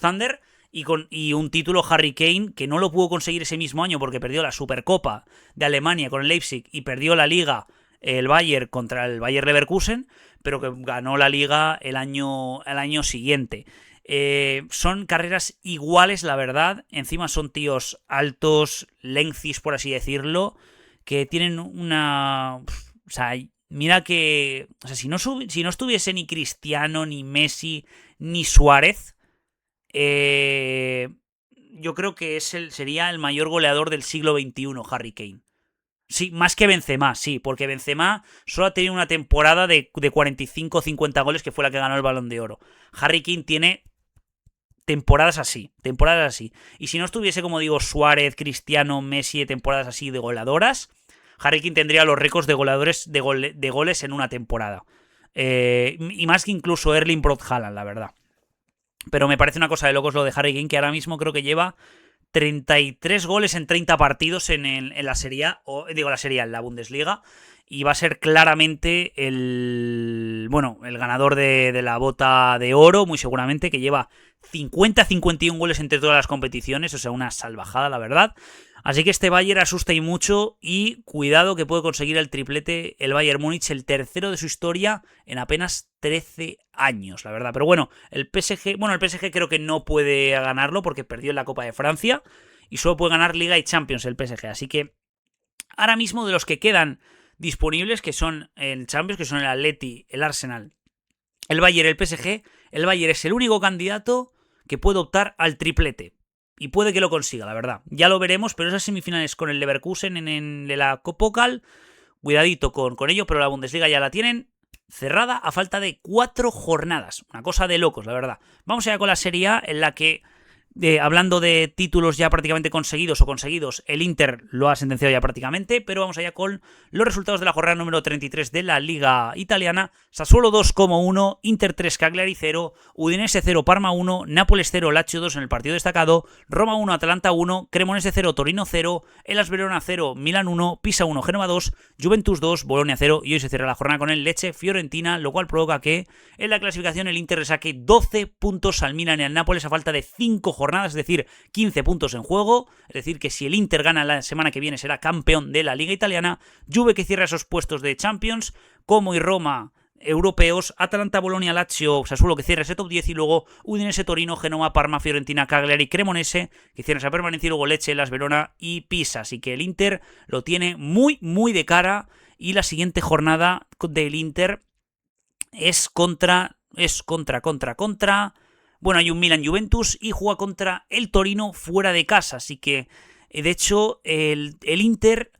Thunder, y un título Harry Kane que no lo pudo conseguir ese mismo año porque perdió la Supercopa de Alemania con el Leipzig y perdió la Liga el Bayern contra el Bayer Leverkusen, pero que ganó la Liga el año siguiente. Son carreras iguales, la verdad. Encima son tíos altos, lengthis, por así decirlo, que tienen una... O sea, mira que... O sea, si no estuviese ni Cristiano, ni Messi, ni Suárez, yo creo que sería el mayor goleador del siglo XXI, Harry Kane. Sí, más que Benzema, sí, porque Benzema solo ha tenido una temporada de 45 o 50 goles, que fue la que ganó el Balón de Oro. Harry Kane tiene temporadas así. Y si no estuviese, como digo, Suárez, Cristiano, Messi, de temporadas así de goleadoras, Harry Kane tendría los récords de goleadores de goles en una temporada. Y más que incluso Erling Brot Haaland, la verdad. Pero me parece una cosa de locos lo de Harry Kane, que ahora mismo creo que lleva 33 goles en 30 partidos en la Serie A, en la Bundesliga, y va a ser claramente el ganador de la bota de oro, muy seguramente, que lleva 50-51 goles entre todas las competiciones, o sea, una salvajada, la verdad. Así que este Bayern asusta y mucho, y cuidado que puede conseguir el triplete el Bayern Múnich, el tercero de su historia en apenas 13 años, la verdad. Pero bueno, el PSG creo que no puede ganarlo porque perdió en la Copa de Francia y solo puede ganar Liga y Champions el PSG. Así que ahora mismo de los que quedan disponibles, que son el Champions, que son el Atleti, el Arsenal, el Bayern, el PSG, el Bayern es el único candidato que puede optar al triplete. Y puede que lo consiga, la verdad. Ya lo veremos, pero esas semifinales con el Leverkusen en la Pokal, cuidadito con ello, pero la Bundesliga ya la tienen cerrada a falta de 4 jornadas. Una cosa de locos, la verdad. Vamos allá con la Serie A, en la que, hablando de títulos ya prácticamente conseguidos, el Inter lo ha sentenciado ya prácticamente, pero vamos allá con los resultados de la jornada número 33 de la Liga Italiana. Sassuolo 2 como 1, Inter 3, Cagliari 0, Udinese 0, Parma 1, Nápoles 0, Lazio 2 en el partido destacado, Roma 1, Atalanta 1, Cremonese 0, Torino 0, Hellas Verona 0, Milán 1, Pisa 1, Génova 2, Juventus 2, Bolonia 0, y hoy se cierra la jornada con el Lecce Fiorentina, lo cual provoca que en la clasificación el Inter le saque 12 puntos al Milán y al Nápoles a falta de 5 jornadas, es decir, 15 puntos en juego. Es decir, que si el Inter gana la semana que viene será campeón de la Liga Italiana. Juve que cierra esos puestos de Champions, Como y Roma europeos, Atalanta, Bolonia, Lazio, Sassuolo que cierra ese top 10, y luego Udinese, Torino, Genoa, Parma, Fiorentina, Cagliari, Cremonese que cierra esa permanencia, y luego Lecce, Hellas Verona y Pisa. Así que el Inter lo tiene muy muy de cara, y la siguiente jornada del Inter es contra bueno, hay un Milan-Juventus y juega contra el Torino fuera de casa. Así que, de hecho, el Inter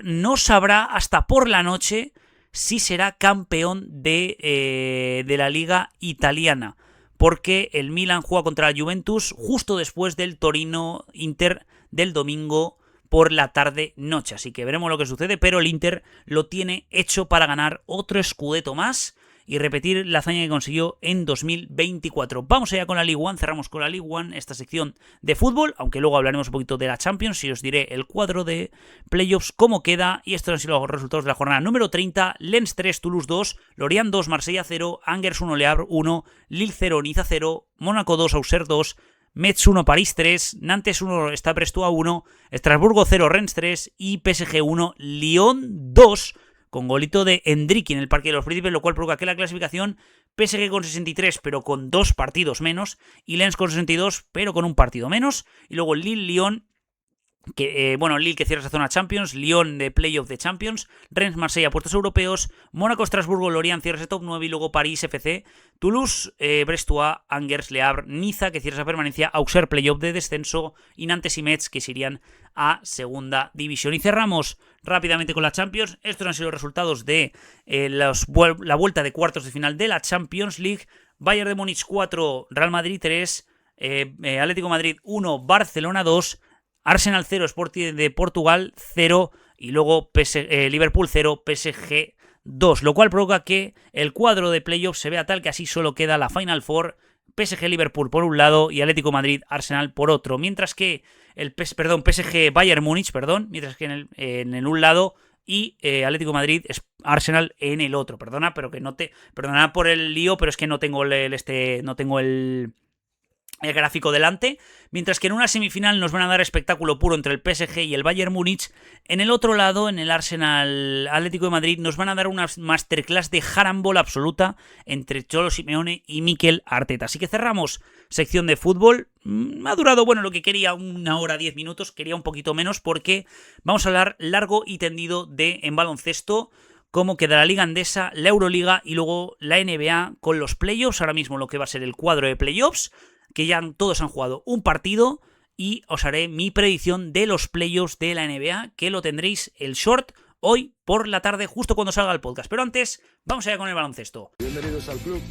no sabrá hasta por la noche si será campeón de la Liga Italiana, porque el Milan juega contra la Juventus justo después del Torino-Inter del domingo por la tarde-noche. Así que veremos lo que sucede, pero el Inter lo tiene hecho para ganar otro Scudetto más y repetir la hazaña que consiguió en 2024. Vamos allá con la League One, cerramos con la League One esta sección de fútbol, aunque luego hablaremos un poquito de la Champions y os diré el cuadro de playoffs cómo queda. Y estos han sido los resultados de la jornada número 30, Lens 3, Toulouse 2, Lorient 2, Marsella 0, Angers 1, Le Havre 1, Lille 0, Niza 0, Mónaco 2, Auxerre 2, Metz 1, París 3, Nantes 1, Stade Brestois 1, Estrasburgo 0, Rennes 3 y PSG 1, Lyon 2, con golito de Endrick en el Parque de los Príncipes, lo cual provoca que la clasificación PSG con 63 pero con 2 partidos menos, y Lens con 62 pero con un partido menos, y luego Lille-Lyon Lille que cierra esa zona Champions, Lyon de Playoff de Champions, Rennes, Marsella, puestos europeos, Mónaco, Estrasburgo, Lorient cierra ese top 9 y luego París, FC, Toulouse, Brestois, Angers, Le Havre, Niza que cierra esa permanencia, Auxerre, Playoff de descenso y Nantes y Metz que se irían a segunda división. Y cerramos rápidamente con la Champions. Estos han sido los resultados de la vuelta de cuartos de final de la Champions League. Bayern de Múnich 4, Real Madrid 3, Atlético de Madrid 1, Barcelona 2, Arsenal 0, Sporting de Portugal 0 y luego Liverpool 0, PSG 2, lo cual provoca que el cuadro de playoffs se vea tal que así solo queda la Final Four, PSG-Liverpool por un lado y Atlético Madrid-Arsenal por otro, mientras que PSG-Bayern Múnich, mientras que en el un lado y Atlético Madrid Arsenal en el otro. Perdona por el lío, pero es que no tengo el gráfico delante, mientras que en una semifinal nos van a dar espectáculo puro entre el PSG y el Bayern Múnich. En el otro lado, en el Arsenal Atlético de Madrid, nos van a dar una masterclass de jarambol absoluta entre Cholo Simeone y Mikel Arteta. Así que cerramos sección de fútbol. Ha durado, lo que quería, 1 hora 10 minutos, quería un poquito menos porque vamos a hablar largo y tendido en baloncesto, cómo queda la Liga Endesa, la Euroliga y luego la NBA con los playoffs, ahora mismo lo que va a ser el cuadro de playoffs, que ya todos han jugado un partido y os haré mi predicción de los playoffs de la NBA, que lo tendréis el short hoy por la tarde, justo cuando salga el podcast. Pero antes, vamos allá con el baloncesto. Bienvenidos al club.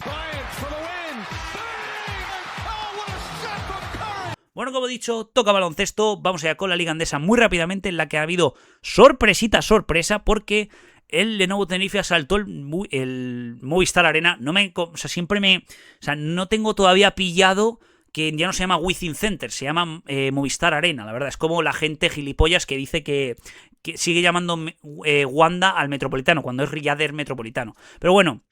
Bueno, como he dicho, toca baloncesto, vamos allá con la Liga Endesa muy rápidamente, en la que ha habido sorpresa, porque el Lenovo Tenerife asaltó el Movistar Arena. No tengo todavía pillado que ya no se llama Within Center, se llama Movistar Arena. La verdad, es como la gente gilipollas que dice que sigue llamando Wanda al Metropolitano, cuando es Riader Metropolitano. Pero bueno,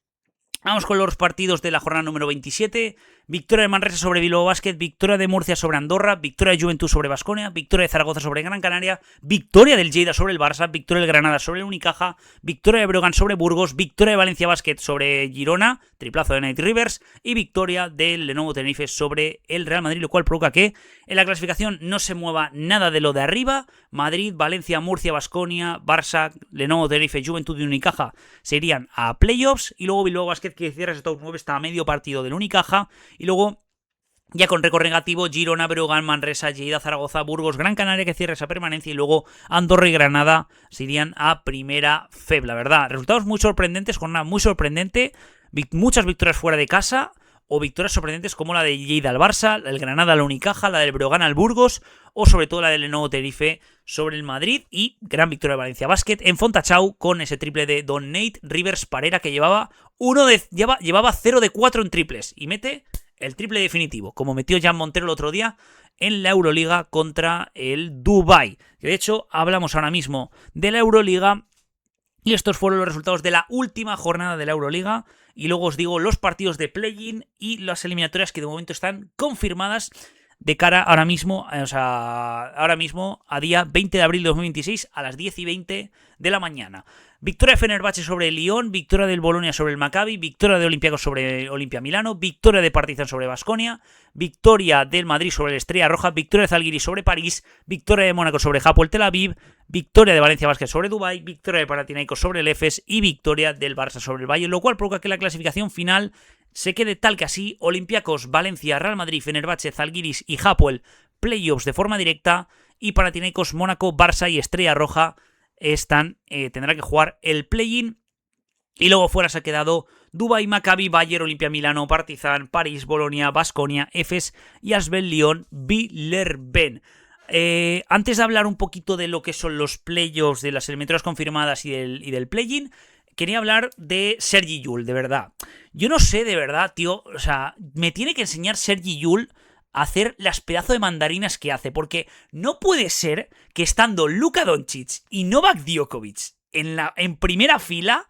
vamos con los partidos de la jornada número 27. Victoria de Manresa sobre Bilbao Basket, victoria de Murcia sobre Andorra, victoria de Juventud sobre Baskonia, victoria de Zaragoza sobre Gran Canaria, victoria del Lleida sobre el Barça, victoria del Granada sobre el Unicaja, victoria de Breogán sobre Burgos, victoria de Valencia Basket sobre Girona, triplazo de Night Rivers, y victoria del Lenovo Tenerife sobre el Real Madrid, lo cual provoca que en la clasificación no se mueva nada de lo de arriba. Madrid, Valencia, Murcia, Baskonia, Barça, Lenovo Tenerife, Juventud y Unicaja se irían a playoffs, y luego Bilbao Basket, que cierra ese top 9, está a medio partido del Unicaja. Y luego, ya con récord negativo, Girona, Breogán, Manresa, Lleida, Zaragoza, Burgos, Gran Canaria, que cierra esa permanencia, y luego Andorra y Granada se irían a primera FEB. La verdad, resultados muy sorprendentes, jornada muy sorprendente, muchas victorias fuera de casa, o victorias sorprendentes como la de Lleida al Barça, el Granada al Unicaja, la del Breogán al Burgos, o sobre todo la del Lenovo Tenerife sobre el Madrid, y gran victoria de Valencia Basket en Fontachau con ese triple de Don Nate Rivers Parera, que llevaba 0 de 4 en triples, y mete el triple definitivo, como metió Jan Montero el otro día en la Euroliga contra el Dubai. Que de hecho, hablamos ahora mismo de la Euroliga, y estos fueron los resultados de la última jornada de la Euroliga. Y luego os digo los partidos de play-in y las eliminatorias que de momento están confirmadas de cara ahora mismo a día 20 de abril de 2026 a las 10:20 de la mañana. Victoria de Fenerbahce sobre el Lyon, victoria del Bolonia sobre el Maccabi, victoria de Olympiacos sobre Olimpia Milano, victoria de Partizan sobre Baskonia, victoria del Madrid sobre el Estrella Roja, victoria de Zalgiris sobre París, victoria de Mónaco sobre Hapoel Tel Aviv, victoria de Valencia Basket sobre Dubái, victoria de Panathinaikos sobre el Efes y victoria del Barça sobre el Bayern, lo cual provoca que la clasificación final se quede tal que así: Olympiacos, Valencia, Real Madrid, Fenerbahce, Zalgiris y Hapoel playoffs de forma directa, y Panathinaikos, Mónaco, Barça y Estrella Roja tendrá que jugar el play-in. Y luego fuera se ha quedado Dubái, Maccabi, Bayern, Olimpia Milano, Partizan, París, Bolonia, Baskonia, Efes y Asvel Lyon, Villerben. Antes de hablar un poquito de lo que son los playoffs, de las eliminatorias confirmadas y del play-in, quería hablar de Sergi Llull, de verdad. Yo no sé, de verdad, tío, o sea, me tiene que enseñar Sergi Llull a hacer las pedazos de mandarinas que hace, porque no puede ser que estando Luka Doncic y Novak Djokovic en primera fila,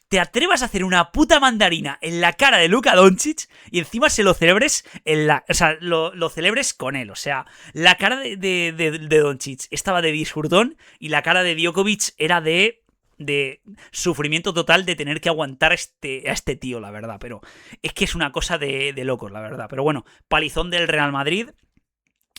te atrevas a hacer una puta mandarina en la cara de Luka Doncic y encima se lo celebres lo celebres con él. O sea, la cara de Doncic estaba de disfrutón y la cara de Djokovic era de sufrimiento total de tener que aguantar a este tío, la verdad. Pero es que es una cosa de locos, la verdad. Pero bueno, palizón del Real Madrid.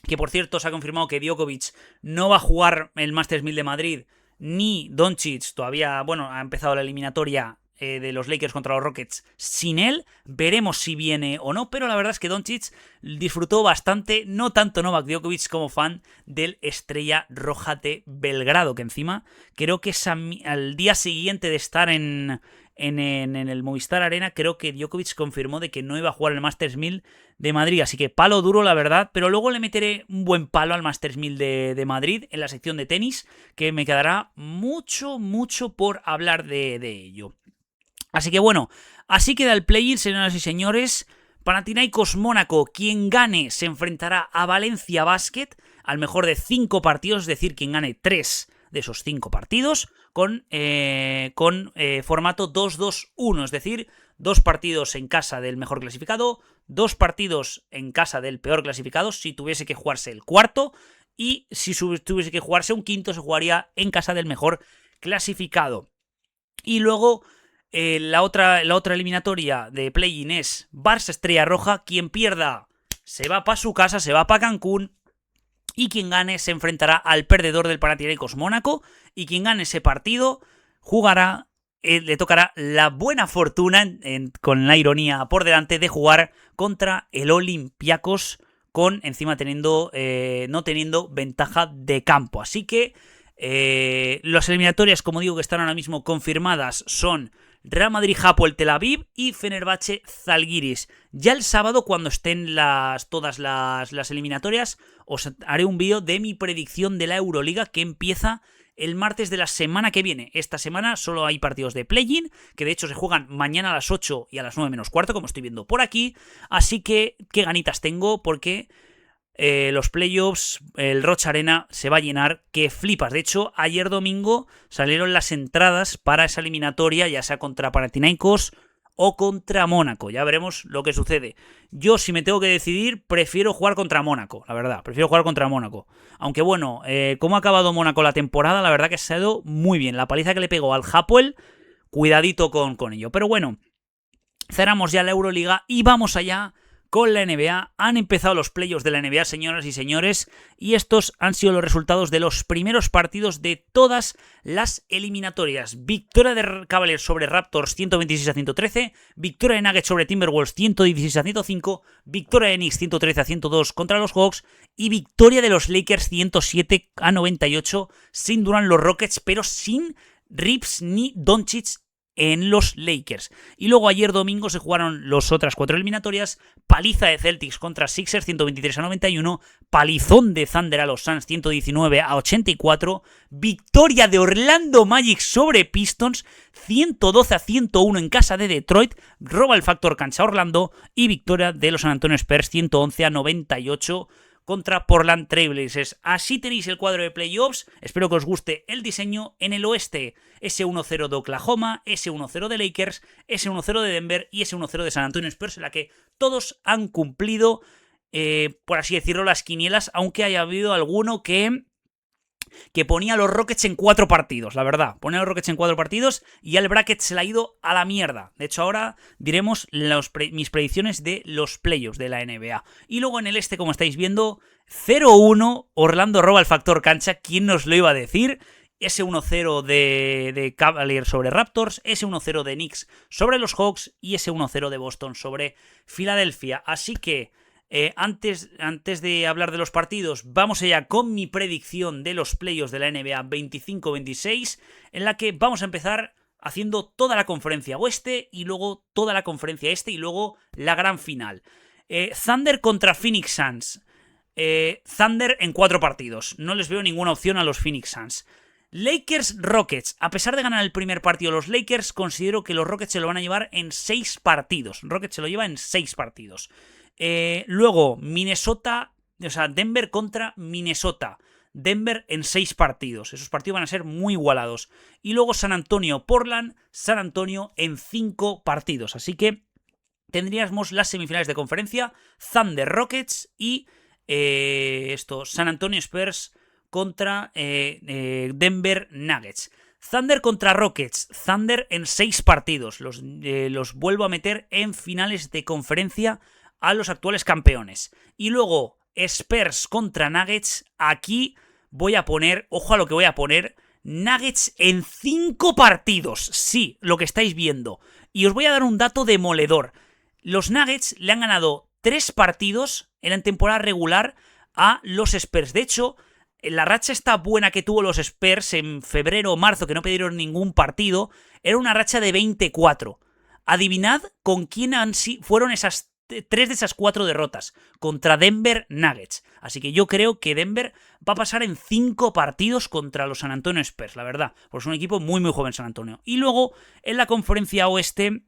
que por cierto se ha confirmado que Djokovic no va a jugar el Masters 1000 de Madrid, ni Doncic todavía, bueno, ha empezado la eliminatoria de los Lakers contra los Rockets sin él. Veremos si viene o no, pero la verdad es que Doncic disfrutó bastante, no tanto Novak Djokovic como fan del Estrella Roja de Belgrado, que encima creo que es al día siguiente de estar en el Movistar Arena, creo que Djokovic confirmó de que no iba a jugar el Masters 1000 de Madrid, así que palo duro la verdad, pero luego le meteré un buen palo al Masters 1000 de Madrid en la sección de tenis, que me quedará mucho por hablar de ello. Así que bueno, así queda el play-in, señoras y señores. Panathinaikos Mónaco, quien gane se enfrentará a Valencia Basket, al mejor de 5 partidos, es decir, quien gane 3 de esos 5 partidos, con formato 2-2-1, es decir, 2 partidos en casa del mejor clasificado, 2 partidos en casa del peor clasificado, si tuviese que jugarse el cuarto, y si tuviese que jugarse un quinto, se jugaría en casa del mejor clasificado. Y luego la otra eliminatoria de play-in es Barça Estrella Roja. Quien pierda se va para su casa, se va para Cancún. Y quien gane se enfrentará al perdedor del Panathinaikos Mónaco. Y quien gane ese partido jugará, le tocará la buena fortuna, con la ironía por delante, de jugar contra el Olympiacos, con encima no teniendo ventaja de campo. Así que las eliminatorias, como digo, que están ahora mismo confirmadas son Real Madrid Hapoel Tel Aviv y Fenerbahce Zalgiris. Ya el sábado, cuando estén todas las eliminatorias, os haré un vídeo de mi predicción de la Euroliga, que empieza el martes de la semana que viene. Esta semana solo hay partidos de play-in, que de hecho se juegan mañana a las 8 y a las 9 menos cuarto, como estoy viendo por aquí. Así que qué ganitas tengo, porque los playoffs, el Rocha Arena se va a llenar que flipas. De hecho, ayer domingo salieron las entradas para esa eliminatoria, ya sea contra Panathinaikos o contra Mónaco. Ya veremos lo que sucede. Yo, si me tengo que decidir, prefiero jugar contra Mónaco, la verdad. Prefiero jugar contra Mónaco. Aunque bueno, como ha acabado Mónaco la temporada, la verdad que se ha ido muy bien. La paliza que le pegó al Hapoel, cuidadito con ello. Pero bueno, cerramos ya la Euroliga y vamos allá con la NBA. Han empezado los playoffs de la NBA, señoras y señores, y estos han sido los resultados de los primeros partidos de todas las eliminatorias. Victoria de Cavaliers sobre Raptors 126-113, victoria de Nuggets sobre Timberwolves 116-105, victoria de Knicks 113-102 contra los Hawks y victoria de los Lakers 107-98, sin Durant los Rockets, pero sin Reeves ni Doncic en los Lakers. Y luego ayer domingo se jugaron las otras 4 eliminatorias. Paliza de Celtics contra Sixers 123-91, palizón de Thunder a los Suns 119-84, victoria de Orlando Magic sobre Pistons 112-101 en casa de Detroit, roba el factor cancha Orlando, y victoria de los San Antonio Spurs 111-98 contra Portland Trailblazers. Así tenéis el cuadro de playoffs. Espero que os guste el diseño. En el oeste, S1-0 de Oklahoma, S1-0 de Lakers, S1-0 de Denver y S1-0 de San Antonio Spurs, en la que todos han cumplido, por así decirlo, las quinielas, aunque haya habido alguno que ponía a los Rockets en 4 partidos, la verdad. Ponía a los Rockets en 4 partidos y el bracket se le ha ido a la mierda. De hecho, ahora diremos mis predicciones de los playoffs de la NBA. Y luego en el este, como estáis viendo, 0-1, Orlando roba el factor cancha. ¿Quién nos lo iba a decir? S1-0 de Cavaliers sobre Raptors, S1-0 de Knicks sobre los Hawks y S1-0 de Boston sobre Filadelfia. Así que antes de hablar de los partidos, vamos allá con mi predicción de los playoffs de la NBA 25-26, en la que vamos a empezar haciendo toda la conferencia oeste y luego toda la conferencia este y luego la gran final. Thunder contra Phoenix Suns. Thunder en 4 partidos. No les veo ninguna opción a los Phoenix Suns. Lakers Rockets. A pesar de ganar el primer partido los Lakers, considero que los Rockets se lo van a llevar en 6 partidos. Rockets se lo lleva en 6 partidos. Luego, Denver contra Minnesota. Denver en 6 partidos. Esos partidos van a ser muy igualados. Y luego San Antonio, Portland, San Antonio en 5 partidos. Así que tendríamos las semifinales de conferencia: Thunder Rockets y San Antonio Spurs contra Denver Nuggets. Thunder contra Rockets. Thunder en 6 partidos. Los vuelvo a meter en finales de conferencia a los actuales campeones. Y luego Spurs contra Nuggets. Aquí voy a poner, ojo a lo que voy a poner, Nuggets en 5 partidos. Sí, lo que estáis viendo. Y os voy a dar un dato demoledor. Los Nuggets le han ganado 3 partidos en la temporada regular a los Spurs. De hecho, la racha esta buena que tuvo los Spurs en febrero o marzo, que no perdieron ningún partido, era una racha de 24. Adivinad con quién fueron esas 3 de esas 4 derrotas. Contra Denver Nuggets. Así que yo creo que Denver va a pasar en 5 partidos contra los San Antonio Spurs, la verdad. Porque es un equipo muy muy joven San Antonio. Y luego, en la conferencia oeste,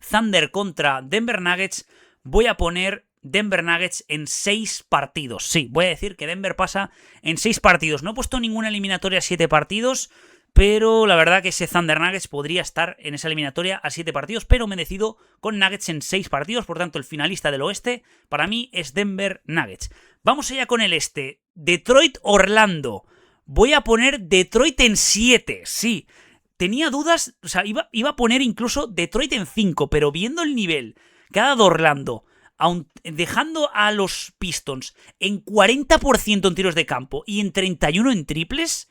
Thunder contra Denver Nuggets, voy a poner Denver Nuggets en 6 partidos. Sí, voy a decir que Denver pasa en 6 partidos. No he puesto ninguna eliminatoria a 7 partidos, pero la verdad que ese Thunder Nuggets podría estar en esa eliminatoria a 7 partidos, pero me decido con Nuggets en 6 partidos, por tanto el finalista del oeste para mí es Denver Nuggets. Vamos allá con el este, Detroit-Orlando. Voy a poner Detroit en 7, sí. Tenía dudas, o sea, iba a poner incluso Detroit en 5, pero viendo el nivel que ha dado Orlando, dejando a los Pistons en 40% en tiros de campo y en 31% en triples,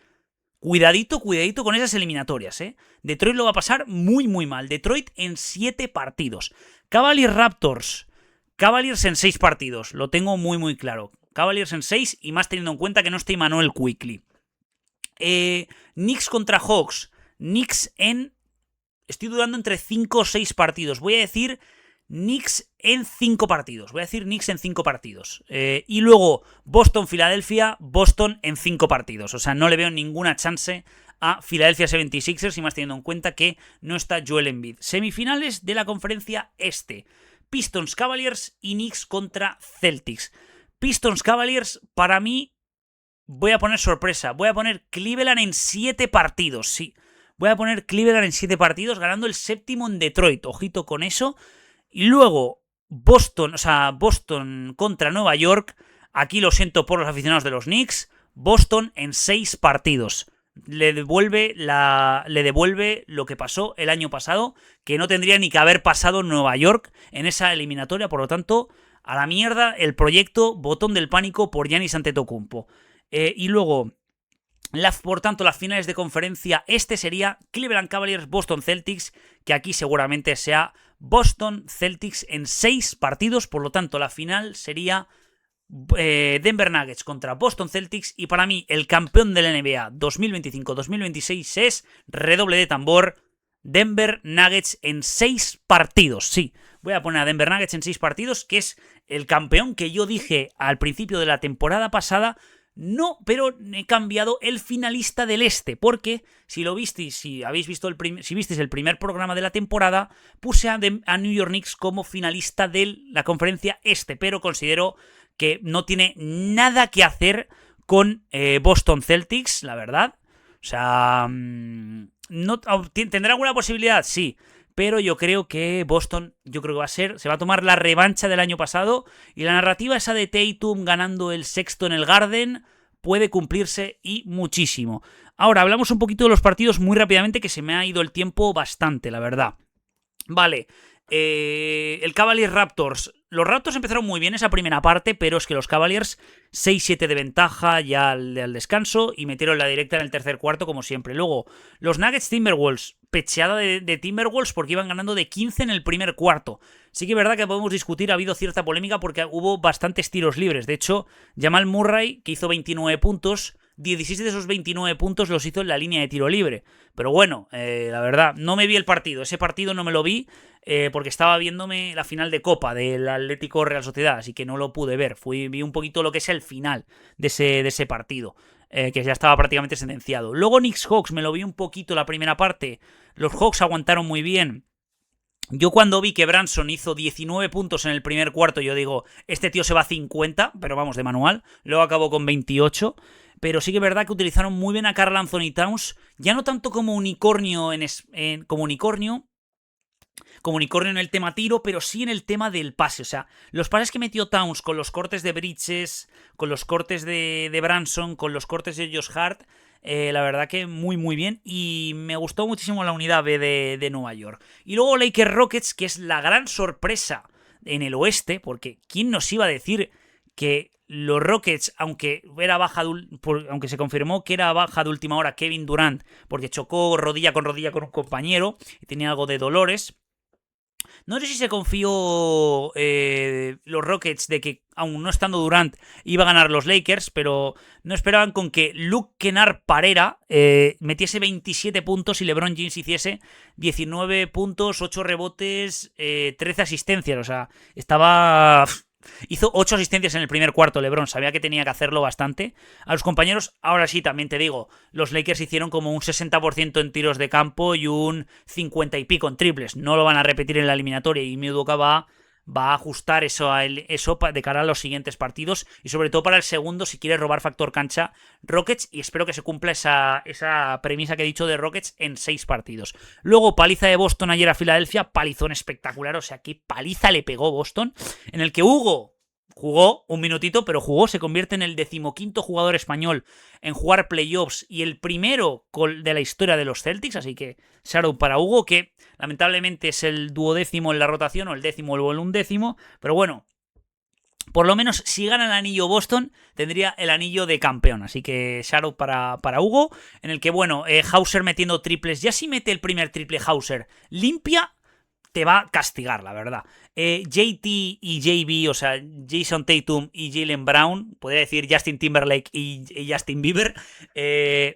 cuidadito con esas eliminatorias, ¿eh? Detroit lo va a pasar muy muy mal. Detroit en 7 partidos. Cavaliers Raptors. Cavaliers en 6 partidos, lo tengo muy muy claro. Cavaliers en 6 y más teniendo en cuenta que no está Immanuel Quickley. Knicks contra Hawks. Knicks en... Estoy dudando entre 5 o 6 partidos. Voy a decir Knicks en 5 partidos. Y luego Boston-Filadelfia, Boston en 5 partidos. O sea, no le veo ninguna chance a Philadelphia 76ers y más teniendo en cuenta que no está Joel Embiid. Semifinales de la conferencia este. Pistons Cavaliers y Knicks contra Celtics. Pistons Cavaliers, para mí, voy a poner sorpresa. Voy a poner Cleveland en 7 partidos, sí. Voy a poner Cleveland en 7 partidos, ganando el 7º en Detroit. Ojito con eso. Y luego Boston contra Nueva York. Aquí lo siento por los aficionados de los Knicks. Boston en 6 partidos. Le devuelve lo que pasó el año pasado, que no tendría ni que haber pasado en Nueva York en esa eliminatoria. Por lo tanto, a la mierda el proyecto, botón del pánico por Giannis Antetokounmpo. Y luego... por tanto, las finales de conferencia este sería Cleveland Cavaliers, Boston Celtics, que aquí seguramente sea Boston Celtics en 6 partidos, por lo tanto la final sería Denver Nuggets contra Boston Celtics y para mí el campeón de la NBA 2025-2026 es, redoble de tambor, Denver Nuggets en 6 partidos, sí. Voy a poner a Denver Nuggets en 6 partidos, que es el campeón que yo dije al principio de la temporada pasada. No, pero he cambiado el finalista del este, porque si lo visteis, si visteis el primer programa de la temporada, puse a New York Knicks como finalista de la conferencia este, pero considero que no tiene nada que hacer con Boston Celtics, la verdad. O sea, ¿tendrá alguna posibilidad? Sí. Pero yo creo que Boston, se va a tomar la revancha del año pasado y la narrativa esa de Tatum ganando el sexto en el Garden puede cumplirse y muchísimo. Ahora, hablamos un poquito de los partidos muy rápidamente, que se me ha ido el tiempo bastante, la verdad. Vale, el Cavaliers Raptors. Los Raptors empezaron muy bien esa primera parte, pero es que los Cavaliers 6-7 de ventaja ya al descanso y metieron la directa en el tercer cuarto como siempre. Luego, los Nuggets Timberwolves, pecheada de Timberwolves porque iban ganando de 15 en el primer cuarto. Sí que es verdad que podemos discutir, ha habido cierta polémica porque hubo bastantes tiros libres. De hecho, Jamal Murray, que hizo 29 puntos, 16 de esos 29 puntos los hizo en la línea de tiro libre. Pero bueno, la verdad, no me vi el partido. Ese partido no me lo vi porque estaba viéndome la final de Copa del Atlético Real Sociedad, así que no lo pude ver. Vi un poquito lo que es el final de ese partido, que ya estaba prácticamente sentenciado. Luego Knicks Hawks, me lo vi un poquito la primera parte. Los Hawks aguantaron muy bien. Yo cuando vi que Branson hizo 19 puntos en el primer cuarto, yo digo, este tío se va a 50, pero vamos, de manual. Luego acabó con 28. Pero sí que es verdad que utilizaron muy bien a Karl Anthony Towns, ya no tanto como unicornio como unicornio en el tema tiro, pero sí en el tema del pase. O sea, los pases que metió Towns con los cortes de Bridges, con los cortes de Branson, con los cortes de Josh Hart, la verdad que muy muy bien y me gustó muchísimo la unidad B de Nueva York. Y luego Lakers Rockets, que es la gran sorpresa en el oeste, porque ¿quién nos iba a decir que los Rockets, aunque se confirmó que era baja de última hora Kevin Durant, porque chocó rodilla con un compañero y tenía algo de dolores. No sé si se confió los Rockets de que, aún no estando Durant, iba a ganar los Lakers, pero no esperaban con que Luke Kennard Parera metiese 27 puntos y LeBron James hiciese 19 puntos, 8 rebotes, 13 asistencias. O sea, estaba... Hizo 8 asistencias en el primer cuarto LeBron, sabía que tenía que hacerlo bastante. A los compañeros, ahora sí, también te digo, los Lakers hicieron como un 60% en tiros de campo y un 50 y pico en triples. No lo van a repetir en la eliminatoria y Udoka va a ajustar eso de cara a los siguientes partidos y sobre todo para el segundo si quiere robar factor cancha Rockets, y espero que se cumpla esa premisa que he dicho de Rockets en 6 partidos. Luego paliza de Boston ayer a Filadelfia, palizón espectacular, o sea, qué paliza le pegó Boston, en el que Hugo jugó un minutito, pero se convierte en el 15º jugador español en jugar playoffs y el primero de la historia de los Celtics, así que shout para Hugo, que lamentablemente es el 12º en la rotación, o el 10º o el 11º, pero bueno, por lo menos si gana el anillo Boston, tendría el anillo de campeón, así que shout para Hugo, en el que bueno, Hauser metiendo triples, ya si mete el primer triple Hauser limpia, te va a castigar, la verdad. JT y JB, o sea, Jason Tatum y Jaylen Brown, podría decir Justin Timberlake y Justin Bieber,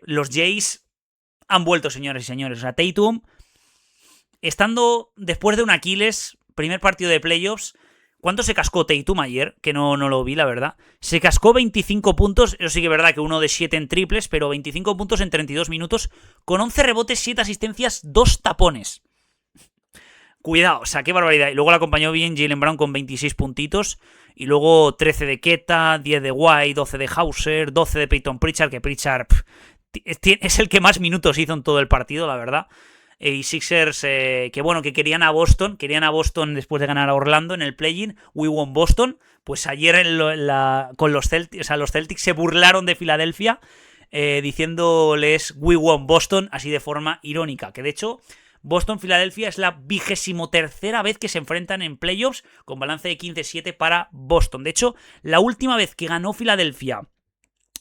los Jays han vuelto, señores y señores. O sea, Tatum, estando después de un Aquiles, primer partido de playoffs, ¿cuánto se cascó Tatum ayer? Que no lo vi, la verdad. Se cascó 25 puntos, eso sí que es verdad que uno de 7 en triples, pero 25 puntos en 32 minutos, con 11 rebotes, 7 asistencias, 2 tapones. Cuidado, o sea, qué barbaridad. Y luego la acompañó bien Jaylen Brown con 26 puntitos. Y luego 13 de Keta, 10 de White, 12 de Hauser, 12 de Peyton Pritchard, que Pritchard es el que más minutos hizo en todo el partido, la verdad. Y Sixers, que bueno, que querían a Boston después de ganar a Orlando en el play-in. We won Boston. Pues ayer con los Celtics, o sea, los Celtics se burlaron de Filadelfia, diciéndoles We won Boston, así de forma irónica. Que de hecho, Boston-Filadelfia es la 23ª vez que se enfrentan en playoffs, con balance de 15-7 para Boston. De hecho, la última vez que ganó Filadelfia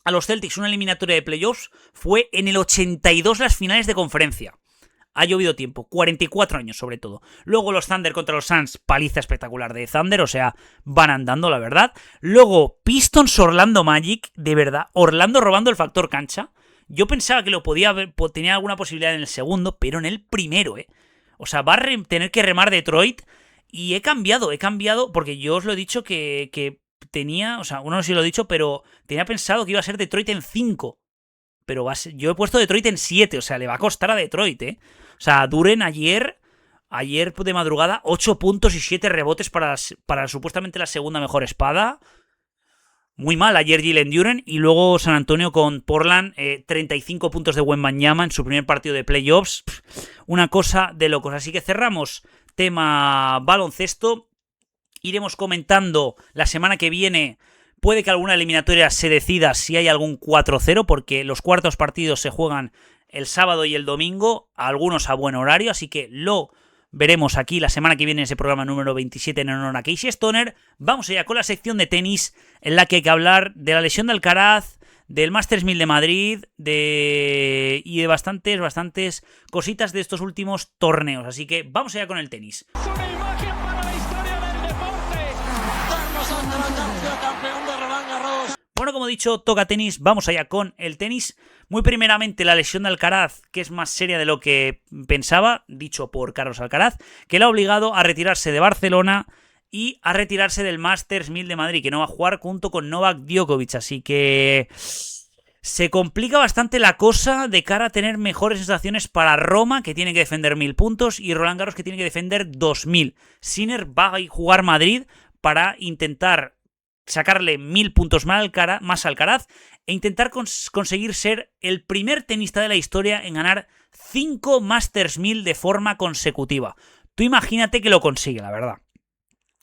a los Celtics una eliminatoria de playoffs fue en el 82, las finales de conferencia. Ha llovido tiempo, 44 años sobre todo. Luego los Thunder contra los Suns, paliza espectacular de Thunder, o sea, van andando, la verdad. Luego Pistons Orlando Magic, de verdad, Orlando robando el factor cancha. Yo pensaba que tenía alguna posibilidad en el segundo, pero en el primero, O sea, va a tener que remar Detroit. Y he cambiado, porque yo os lo he dicho que tenía, o sea, no sé si lo he dicho, pero tenía pensado que iba a ser Detroit en 5. Pero yo he puesto Detroit en 7, o sea, le va a costar a Detroit, O sea, Duren ayer de madrugada, 8 puntos y 7 rebotes para supuestamente la segunda mejor espada. Muy mal ayer Jalen Duren. Y luego San Antonio con Portland, 35 puntos de Wembanyama en su primer partido de playoffs. Una cosa de locos. Así que cerramos tema baloncesto. Iremos comentando la semana que viene. Puede que alguna eliminatoria se decida si hay algún 4-0, porque los cuartos partidos se juegan el sábado y el domingo, algunos a buen horario, así que lo veremos aquí la semana que viene en ese programa número 27 en honor a Casey Stoner. Vamos allá con la sección de tenis, en la que hay que hablar de la lesión de Alcaraz, del Masters 1000 de Madrid y de bastantes cositas de estos últimos torneos. Así que vamos allá con el tenis. Una imagen para la historia del deporte. Carlos Alcaraz, campeón de Roland Garros. Bueno, como he dicho, toca tenis, vamos allá con el tenis. Muy primeramente la lesión de Alcaraz, que es más seria de lo que pensaba, dicho por Carlos Alcaraz, que le ha obligado a retirarse de Barcelona y a retirarse del Masters 1000 de Madrid, que no va a jugar junto con Novak Djokovic, así que se complica bastante la cosa de cara a tener mejores sensaciones para Roma, que tiene que defender 1000 puntos, y Roland Garros, que tiene que defender 2000. Sinner va a jugar Madrid para intentar sacarle 1000 puntos más a Alcaraz e intentar conseguir ser el primer tenista de la historia en ganar 5 Masters 1000 de forma consecutiva. Tú imagínate que lo consigue, la verdad.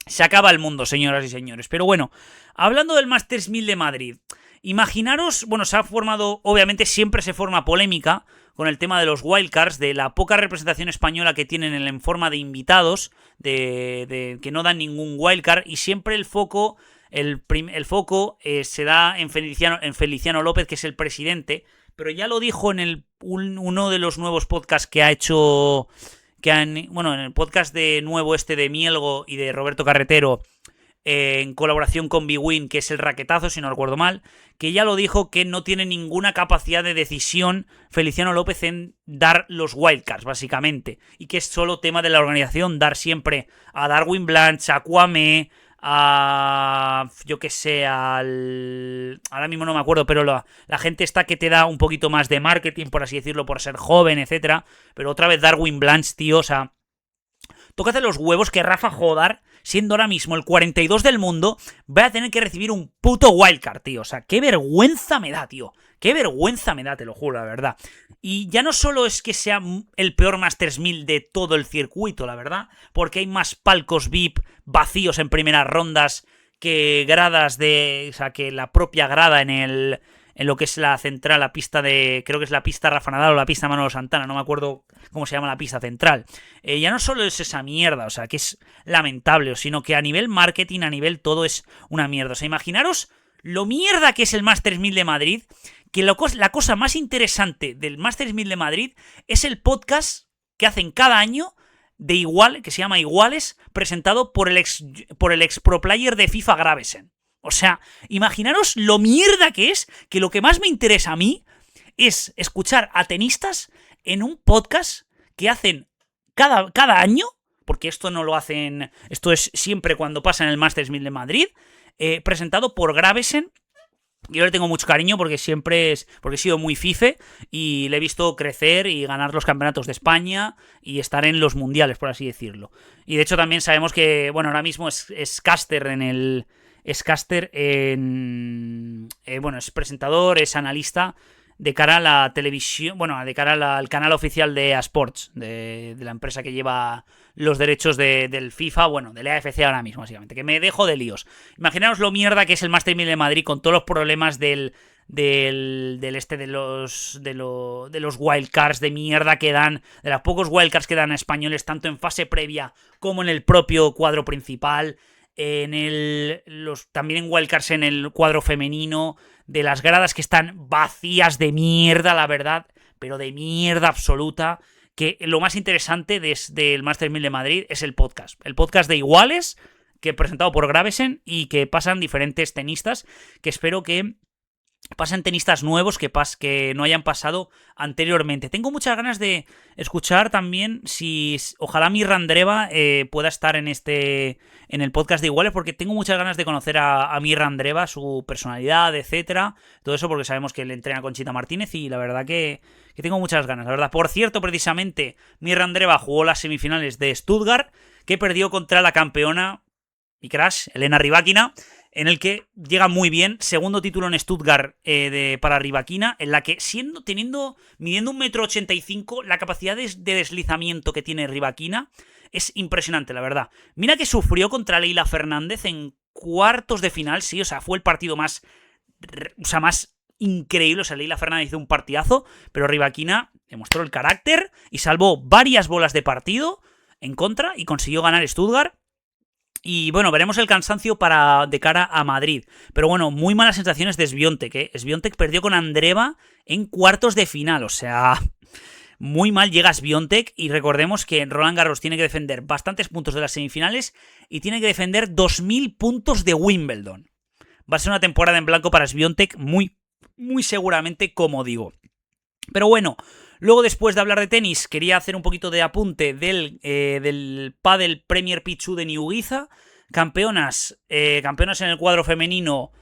Se acaba el mundo, señoras y señores. Pero bueno, hablando del Masters 1000 de Madrid, imaginaros, bueno, se ha formado, obviamente siempre se forma polémica con el tema de los wildcards, de la poca representación española que tienen en forma de invitados, de que no dan ningún wildcard, y siempre el foco el foco se da en Feliciano López, que es el presidente, pero ya lo dijo en uno de los nuevos podcasts que ha hecho, en el podcast de nuevo de Mielgo y de Roberto Carretero, en colaboración con Bwin, que es el raquetazo, si no recuerdo mal, que ya lo dijo, que no tiene ninguna capacidad de decisión Feliciano López en dar los wildcards, básicamente, y que es solo tema de la organización, dar siempre a Darwin Blanch, a Kwame, a... yo que sé, ahora mismo no me acuerdo, pero la gente está que te da un poquito más de marketing, por así decirlo, por ser joven, etcétera, pero otra vez Darwin Blanch, tío, o sea... Tócate los huevos que Rafa Jodar, siendo ahora mismo el 42 del mundo, va a tener que recibir un puto wildcard, tío. O sea, qué vergüenza me da, tío. Qué vergüenza me da, te lo juro, la verdad. Y ya no solo es que sea el peor Masters 1000 de todo el circuito, la verdad, porque hay más palcos VIP vacíos en primeras rondas que gradas de... O sea, que la propia grada en lo que es la central, la pista de... Creo que es la pista Rafa Nadal o la pista Manolo Santana, no me acuerdo cómo se llama la pista central. Ya no solo es esa mierda, o sea, que es lamentable, sino que a nivel marketing, a nivel todo es una mierda. O sea, imaginaros lo mierda que es el Masters 1000 de Madrid, que la cosa más interesante del Masters 1000 de Madrid es el podcast que hacen cada año que se llama Iguales, presentado por el ex pro player de FIFA Gravesen. O sea, imaginaros lo mierda que es, que lo que más me interesa a mí es escuchar a tenistas en un podcast que hacen cada año, porque esto no lo hacen, esto es siempre cuando pasa en el Masters 1000 de Madrid, presentado por Gravesen. Yo le tengo mucho cariño porque porque he sido muy fife y le he visto crecer y ganar los campeonatos de España y estar en los mundiales, por así decirlo. Y de hecho también sabemos que, bueno, ahora mismo es caster es presentador, es analista de cara a la televisión, bueno, de cara al canal oficial de eSports, de la empresa que lleva los derechos del FIFA, bueno, del AFC ahora mismo, básicamente, que me dejo de líos. Imaginaos lo mierda que es el Master 1000 de Madrid con todos los problemas de los wildcards de mierda que dan, de los pocos wildcards que dan a españoles, tanto en fase previa como en el propio cuadro principal. También en wildcards en el cuadro femenino, de las gradas que están vacías de mierda, la verdad, pero de mierda absoluta. Que lo más interesante del Masters 1000 de Madrid es el podcast de Iguales, que presentado por Gravesen, y que pasan diferentes tenistas, que espero que pasen tenistas nuevos que no hayan pasado anteriormente. Tengo muchas ganas de escuchar también ojalá Mirra Andreeva pueda estar en el podcast de Iguales, porque tengo muchas ganas de conocer a Mirra Andreeva, su personalidad, etcétera, todo eso, porque sabemos que le entrena con Conchita Martínez y la verdad que tengo muchas ganas, la verdad. Por cierto, precisamente, Mirra Andreeva jugó las semifinales de Stuttgart, que perdió contra la campeona y crash, Elena Rybakina, en el que llega muy bien, segundo título en Stuttgart para Rybakina, en la que midiendo 1,85 m, la capacidad de deslizamiento que tiene Rybakina es impresionante, la verdad. Mira que sufrió contra Leylah Fernández en cuartos de final, sí, o sea, fue el partido más increíble, o sea, Leylah Fernández hizo un partidazo, pero Rybakina demostró el carácter y salvó varias bolas de partido en contra y consiguió ganar Stuttgart. Y bueno, veremos el cansancio de cara a Madrid. Pero bueno, muy malas sensaciones de Swiatek, ¿eh? Swiatek perdió con Andreeva en cuartos de final, o sea, muy mal llega Swiatek. Y recordemos que Roland Garros tiene que defender bastantes puntos de las semifinales y tiene que defender 2000 puntos de Wimbledon. Va a ser una temporada en blanco para Swiatek, muy, muy seguramente, como digo. Pero bueno, luego, después de hablar de tenis, quería hacer un poquito de apunte del Padel Premier Pichu de Niuguiza. Campeonas en el cuadro femenino,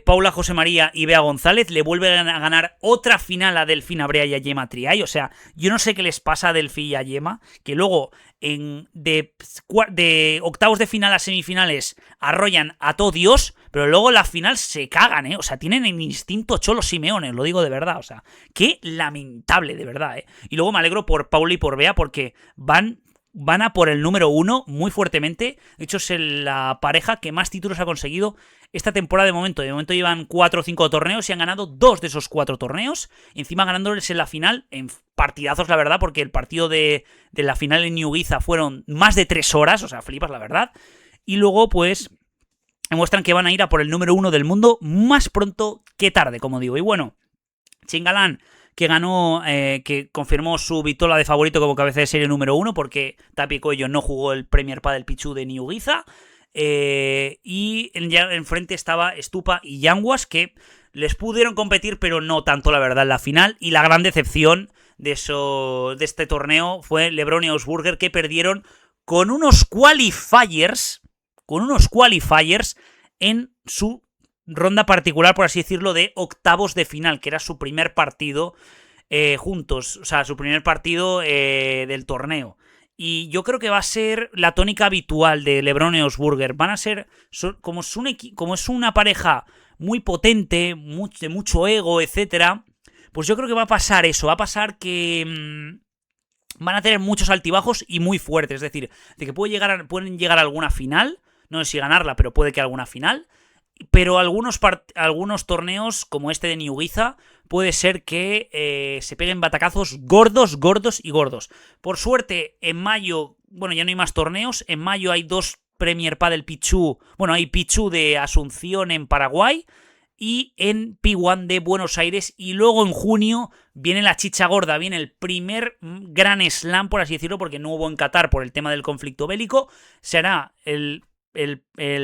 Paula José María y Bea González. Le vuelven a ganar otra final a Delfín Abrea y a Gemma Triay. O sea, yo no sé qué les pasa a Delfín y a Gemma, que luego de octavos de final a semifinales arrollan a todo Dios, pero luego en la final se cagan, ¿eh? O sea, tienen el instinto Cholo Simeone, lo digo de verdad, o sea, qué lamentable, de verdad, ¿eh? Y luego me alegro por Paula y por Bea, porque van a por el número 1 muy fuertemente. De hecho, es la pareja que más títulos ha conseguido esta temporada de momento. De momento llevan 4 o 5 torneos y han ganado 2 de esos 4 torneos. Encima ganándoles en la final en partidazos, la verdad, porque el partido de la final en Niuguiza fueron más de 3 horas, o sea, flipas, la verdad. Y luego, pues, demuestran que van a ir a por el número 1 del mundo más pronto que tarde, como digo. Y bueno, Chingalán, que ganó, que confirmó su victoria de favorito como cabeza de serie número 1, porque Tapi Coello no jugó el Premier Padel Pichu de Niugiza. Y enfrente estaba Stupa y Yanguas, que les pudieron competir, pero no tanto, la verdad, en la final. Y la gran decepción de este torneo fue LeBron y Augsburger, que perdieron con unos qualifiers en su ronda particular, por así decirlo, de octavos de final, que era su primer partido juntos, o sea, su primer partido del torneo. Y yo creo que va a ser la tónica habitual de LeBron y Augsburger. Van a ser, como es una pareja muy potente, de mucho ego, etcétera, pues yo creo que va a pasar eso. Va a pasar que van a tener muchos altibajos y muy fuertes. Es decir, de que pueden llegar a alguna final. No sé si ganarla, pero puede que alguna final. Pero algunos torneos, como este de Niugiza, puede ser que se peguen batacazos gordos. Por suerte, en mayo, bueno, ya no hay más torneos. En mayo hay 2 Premier Padel Pichu. Bueno, hay Pichu de Asunción en Paraguay y en P1 de Buenos Aires. Y luego en junio viene la chicha gorda, viene el primer Gran Slam, por así decirlo, porque no hubo en Qatar por el tema del conflicto bélico. Será el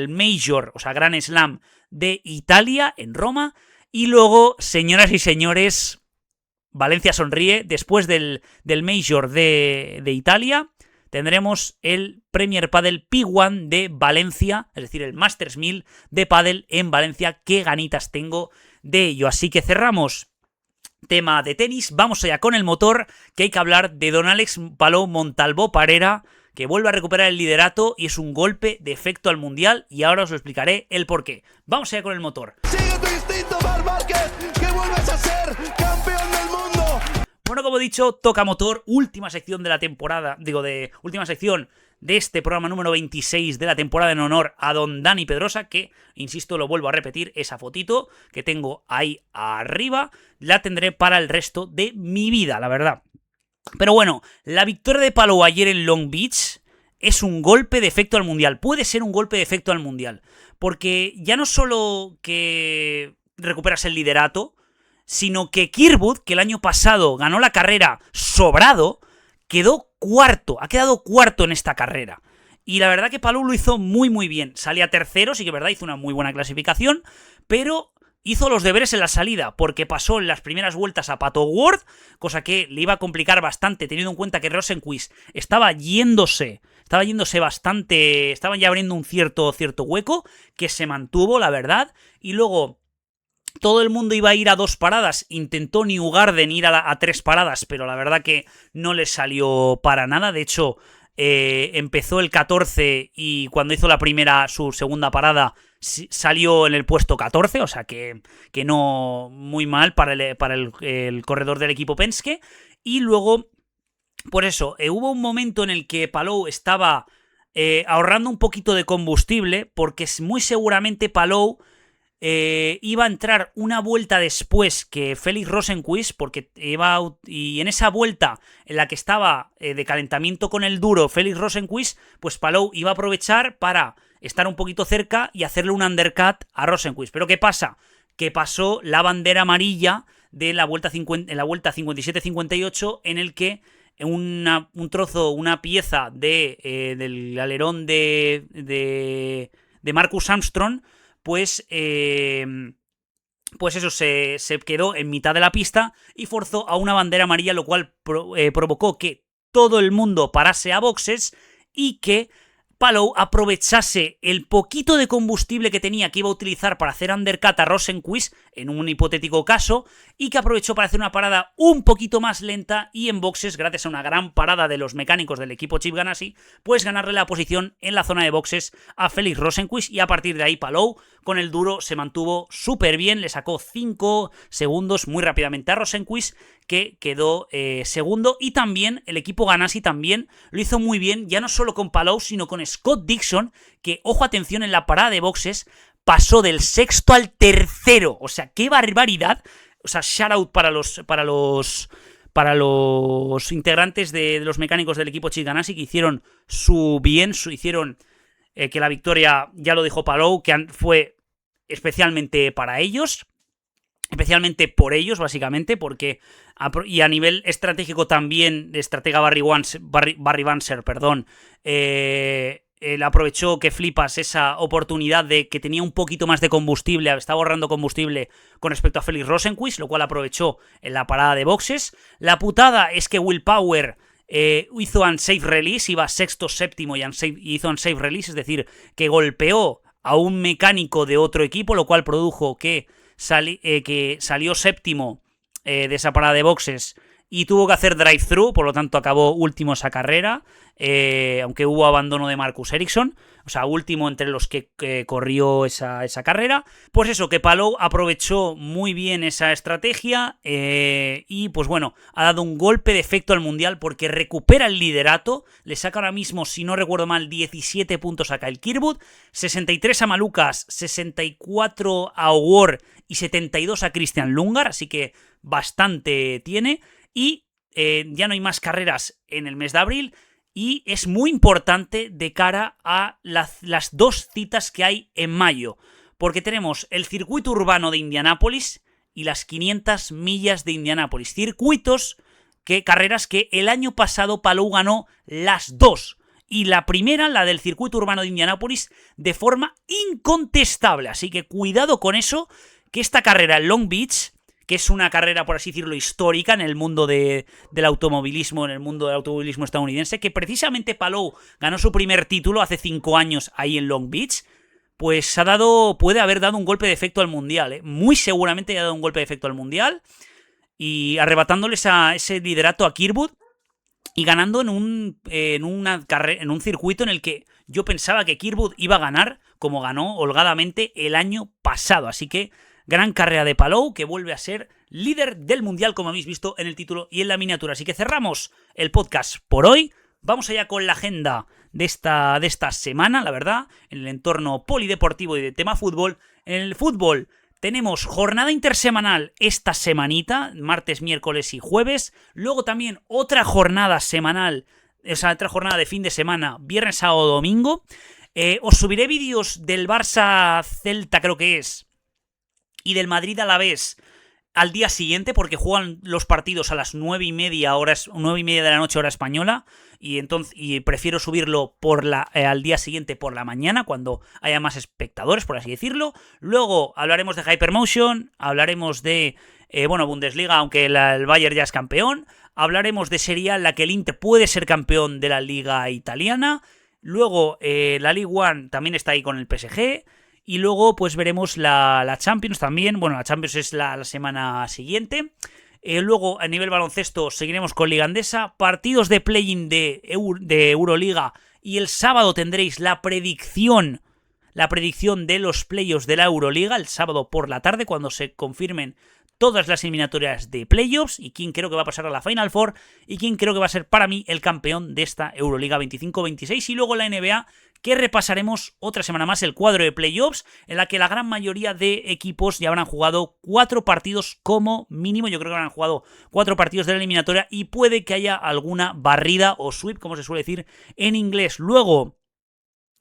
Major, o sea, Gran Slam de Italia en Roma. Y luego, señoras y señores, Valencia sonríe. Después del Major de Italia, tendremos el Premier Padel P1 de Valencia, es decir, el Masters 1000 de Padel en Valencia. Qué ganitas tengo de ello. Así que cerramos tema de tenis. Vamos allá con el motor, que hay que hablar de don Alex Palou Montalbó Parera, que vuelve a recuperar el liderato y es un golpe de efecto al Mundial, y ahora os lo explicaré el porqué. Vamos allá con el motor. Sigue tu instinto, Marc Márquez, que vuelves a ser campeón del mundo. Bueno, como he dicho, toca motor, última sección de la temporada, última sección de este programa número 26 de la temporada, en honor a don Dani Pedrosa, que, insisto, lo vuelvo a repetir, esa fotito que tengo ahí arriba, la tendré para el resto de mi vida, la verdad. Pero bueno, la victoria de Palou ayer en Long Beach es un golpe de efecto al Mundial. Puede ser un golpe de efecto al Mundial. Porque ya no solo que recuperas el liderato, sino que Kirkwood, que el año pasado ganó la carrera sobrado, quedó cuarto. Ha quedado cuarto en esta carrera. Y la verdad que Palou lo hizo muy muy bien. Salía tercero, sí que es verdad, hizo una muy buena clasificación, pero hizo los deberes en la salida, porque pasó en las primeras vueltas a Pato Ward, cosa que le iba a complicar bastante, teniendo en cuenta que Rosenquist estaba yéndose bastante, estaba ya abriendo un cierto hueco, que se mantuvo, la verdad, y luego todo el mundo iba a ir a 2 paradas, intentó Newgarden ir a 3 paradas, pero la verdad que no le salió para nada. De hecho, empezó el 14 y cuando hizo su segunda parada, salió en el puesto 14, o sea que no muy mal para el corredor del equipo Penske. Y luego, por eso, hubo un momento en el que Palou estaba ahorrando un poquito de combustible, porque muy seguramente Palou iba a entrar una vuelta después que Felix Rosenquist, porque y en esa vuelta en la que estaba de calentamiento con el duro Felix Rosenquist, pues Palou iba a aprovechar para estar un poquito cerca y hacerle un undercut a Rosenquist. Pero ¿qué pasa? Que pasó la bandera amarilla de la vuelta 57-58, en el que una pieza del alerón de Marcus Armstrong, pues eso se quedó en mitad de la pista y forzó a una bandera amarilla, lo cual provocó que todo el mundo parase a boxes y que Palou aprovechase el poquito de combustible que tenía, que iba a utilizar para hacer undercut a Rosenquist en un hipotético caso, y que aprovechó para hacer una parada un poquito más lenta y en boxes, gracias a una gran parada de los mecánicos del equipo Chip Ganassi, pues ganarle la posición en la zona de boxes a Felix Rosenquist. Y a partir de ahí Palou con el duro se mantuvo súper bien, le sacó 5 segundos muy rápidamente a Rosenquist, que quedó segundo. Y también el equipo Ganassi también lo hizo muy bien, ya no solo con Palou, sino con Scott Dixon, que, ojo, atención, en la parada de boxes pasó del sexto al tercero. O sea, qué barbaridad. O sea, shout out para los integrantes de los mecánicos del equipo Chip Ganassi, que hicieron hicieron que la victoria, ya lo dijo Palou, que fue especialmente para ellos, especialmente por ellos, básicamente, porque y a nivel estratégico también, de estratega Barry Banser, él aprovechó que flipas esa oportunidad de que tenía un poquito más de combustible, estaba ahorrando combustible con respecto a Felix Rosenqvist, lo cual aprovechó en la parada de boxes. La putada es que Will Power hizo unsafe release, iba sexto, séptimo y hizo unsafe release, es decir, que golpeó a un mecánico de otro equipo, lo cual produjo que salió séptimo de esa parada de boxes y tuvo que hacer drive-thru, por lo tanto acabó último esa carrera, aunque hubo abandono de Marcus Ericsson, o sea, último entre los que corrió esa carrera. Pues eso, que Palou aprovechó muy bien esa estrategia y pues bueno, ha dado un golpe de efecto al Mundial porque recupera el liderato, le saca ahora mismo, si no recuerdo mal, 17 puntos a Kyle Kirkwood, 63 a Malukas, 64 a O'Ward y 72 a Christian Lundgaard, así que bastante tiene. Y ya no hay más carreras en el mes de abril y es muy importante de cara a las dos citas que hay en mayo, porque tenemos el circuito urbano de Indianápolis y las 500 millas de Indianápolis, carreras que el año pasado Palou ganó las dos. Y la primera, la del circuito urbano de Indianápolis, de forma incontestable. Así que cuidado con eso, que esta carrera en Long Beach, que es una carrera, por así decirlo, histórica en el mundo del automovilismo, estadounidense, que precisamente Palou ganó su primer título hace 5 años ahí en Long Beach, pues puede haber dado un golpe de efecto al Mundial, Muy seguramente ha dado un golpe de efecto al Mundial, y arrebatándole ese liderato a Kirkwood, y ganando en un circuito en el que yo pensaba que Kirkwood iba a ganar, como ganó holgadamente el año pasado, así que gran carrera de Palou, que vuelve a ser líder del Mundial, como habéis visto en el título y en la miniatura. Así que cerramos el podcast por hoy. Vamos allá con la agenda de esta semana, la verdad, en el entorno polideportivo y de tema fútbol. En el fútbol tenemos jornada intersemanal esta semanita, martes, miércoles y jueves. Luego también otra jornada semanal, otra jornada de fin de semana, viernes, sábado, domingo. Os subiré vídeos del Barça-Celta, creo que es, y del Madrid Alavés al día siguiente, porque juegan los partidos a las 9:30 de la noche hora española, y prefiero subirlo al día siguiente por la mañana, cuando haya más espectadores, por así decirlo. Luego hablaremos de Hypermotion, hablaremos de Bundesliga, aunque el Bayern ya es campeón, hablaremos de Serie A, en la que el Inter puede ser campeón de la Liga Italiana. Luego la Ligue 1 también está ahí con el PSG. Y luego pues veremos la Champions también. Bueno, la Champions es la semana siguiente. Luego a nivel baloncesto seguiremos con Liga Endesa. Partidos de play-in de Euroliga. Y el sábado tendréis la predicción de los playoffs de la Euroliga. El sábado por la tarde, cuando se confirmen todas las eliminatorias de playoffs y quién creo que va a pasar a la Final Four y quién creo que va a ser para mí el campeón de esta Euroliga 25-26. Y luego la NBA, que repasaremos otra semana más el cuadro de playoffs, en la que la gran mayoría de equipos ya habrán jugado 4 partidos como mínimo. Yo creo que habrán jugado 4 partidos de la eliminatoria y puede que haya alguna barrida o sweep, como se suele decir en inglés. Luego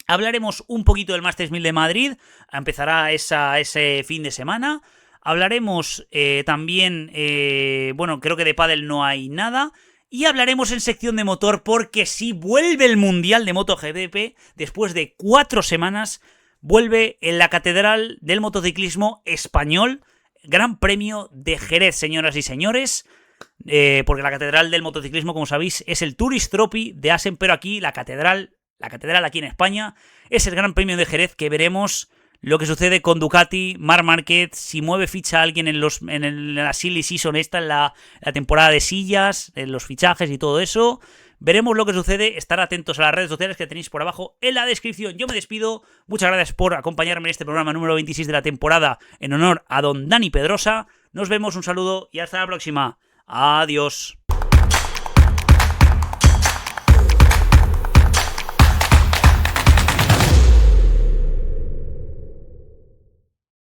hablaremos un poquito del Masters 1000 de Madrid, empezará ese fin de semana. Hablaremos también, creo que de pádel no hay nada. Y hablaremos en sección de motor porque sí, vuelve el Mundial de MotoGP después de 4 semanas. Vuelve en la Catedral del Motociclismo Español. Gran Premio de Jerez, señoras y señores. Porque la Catedral del Motociclismo, como sabéis, es el Tourist Trophy de Assen, pero aquí la catedral aquí en España es el Gran Premio de Jerez, que veremos lo que sucede con Ducati, Marc Márquez, si mueve ficha a alguien en la silly season esta, en la temporada de sillas, en los fichajes y todo eso. Veremos lo que sucede, estar atentos a las redes sociales que tenéis por abajo en la descripción. Yo me despido, muchas gracias por acompañarme en este programa número 26 de la temporada en honor a don Dani Pedrosa. Nos vemos, un saludo y hasta la próxima. Adiós.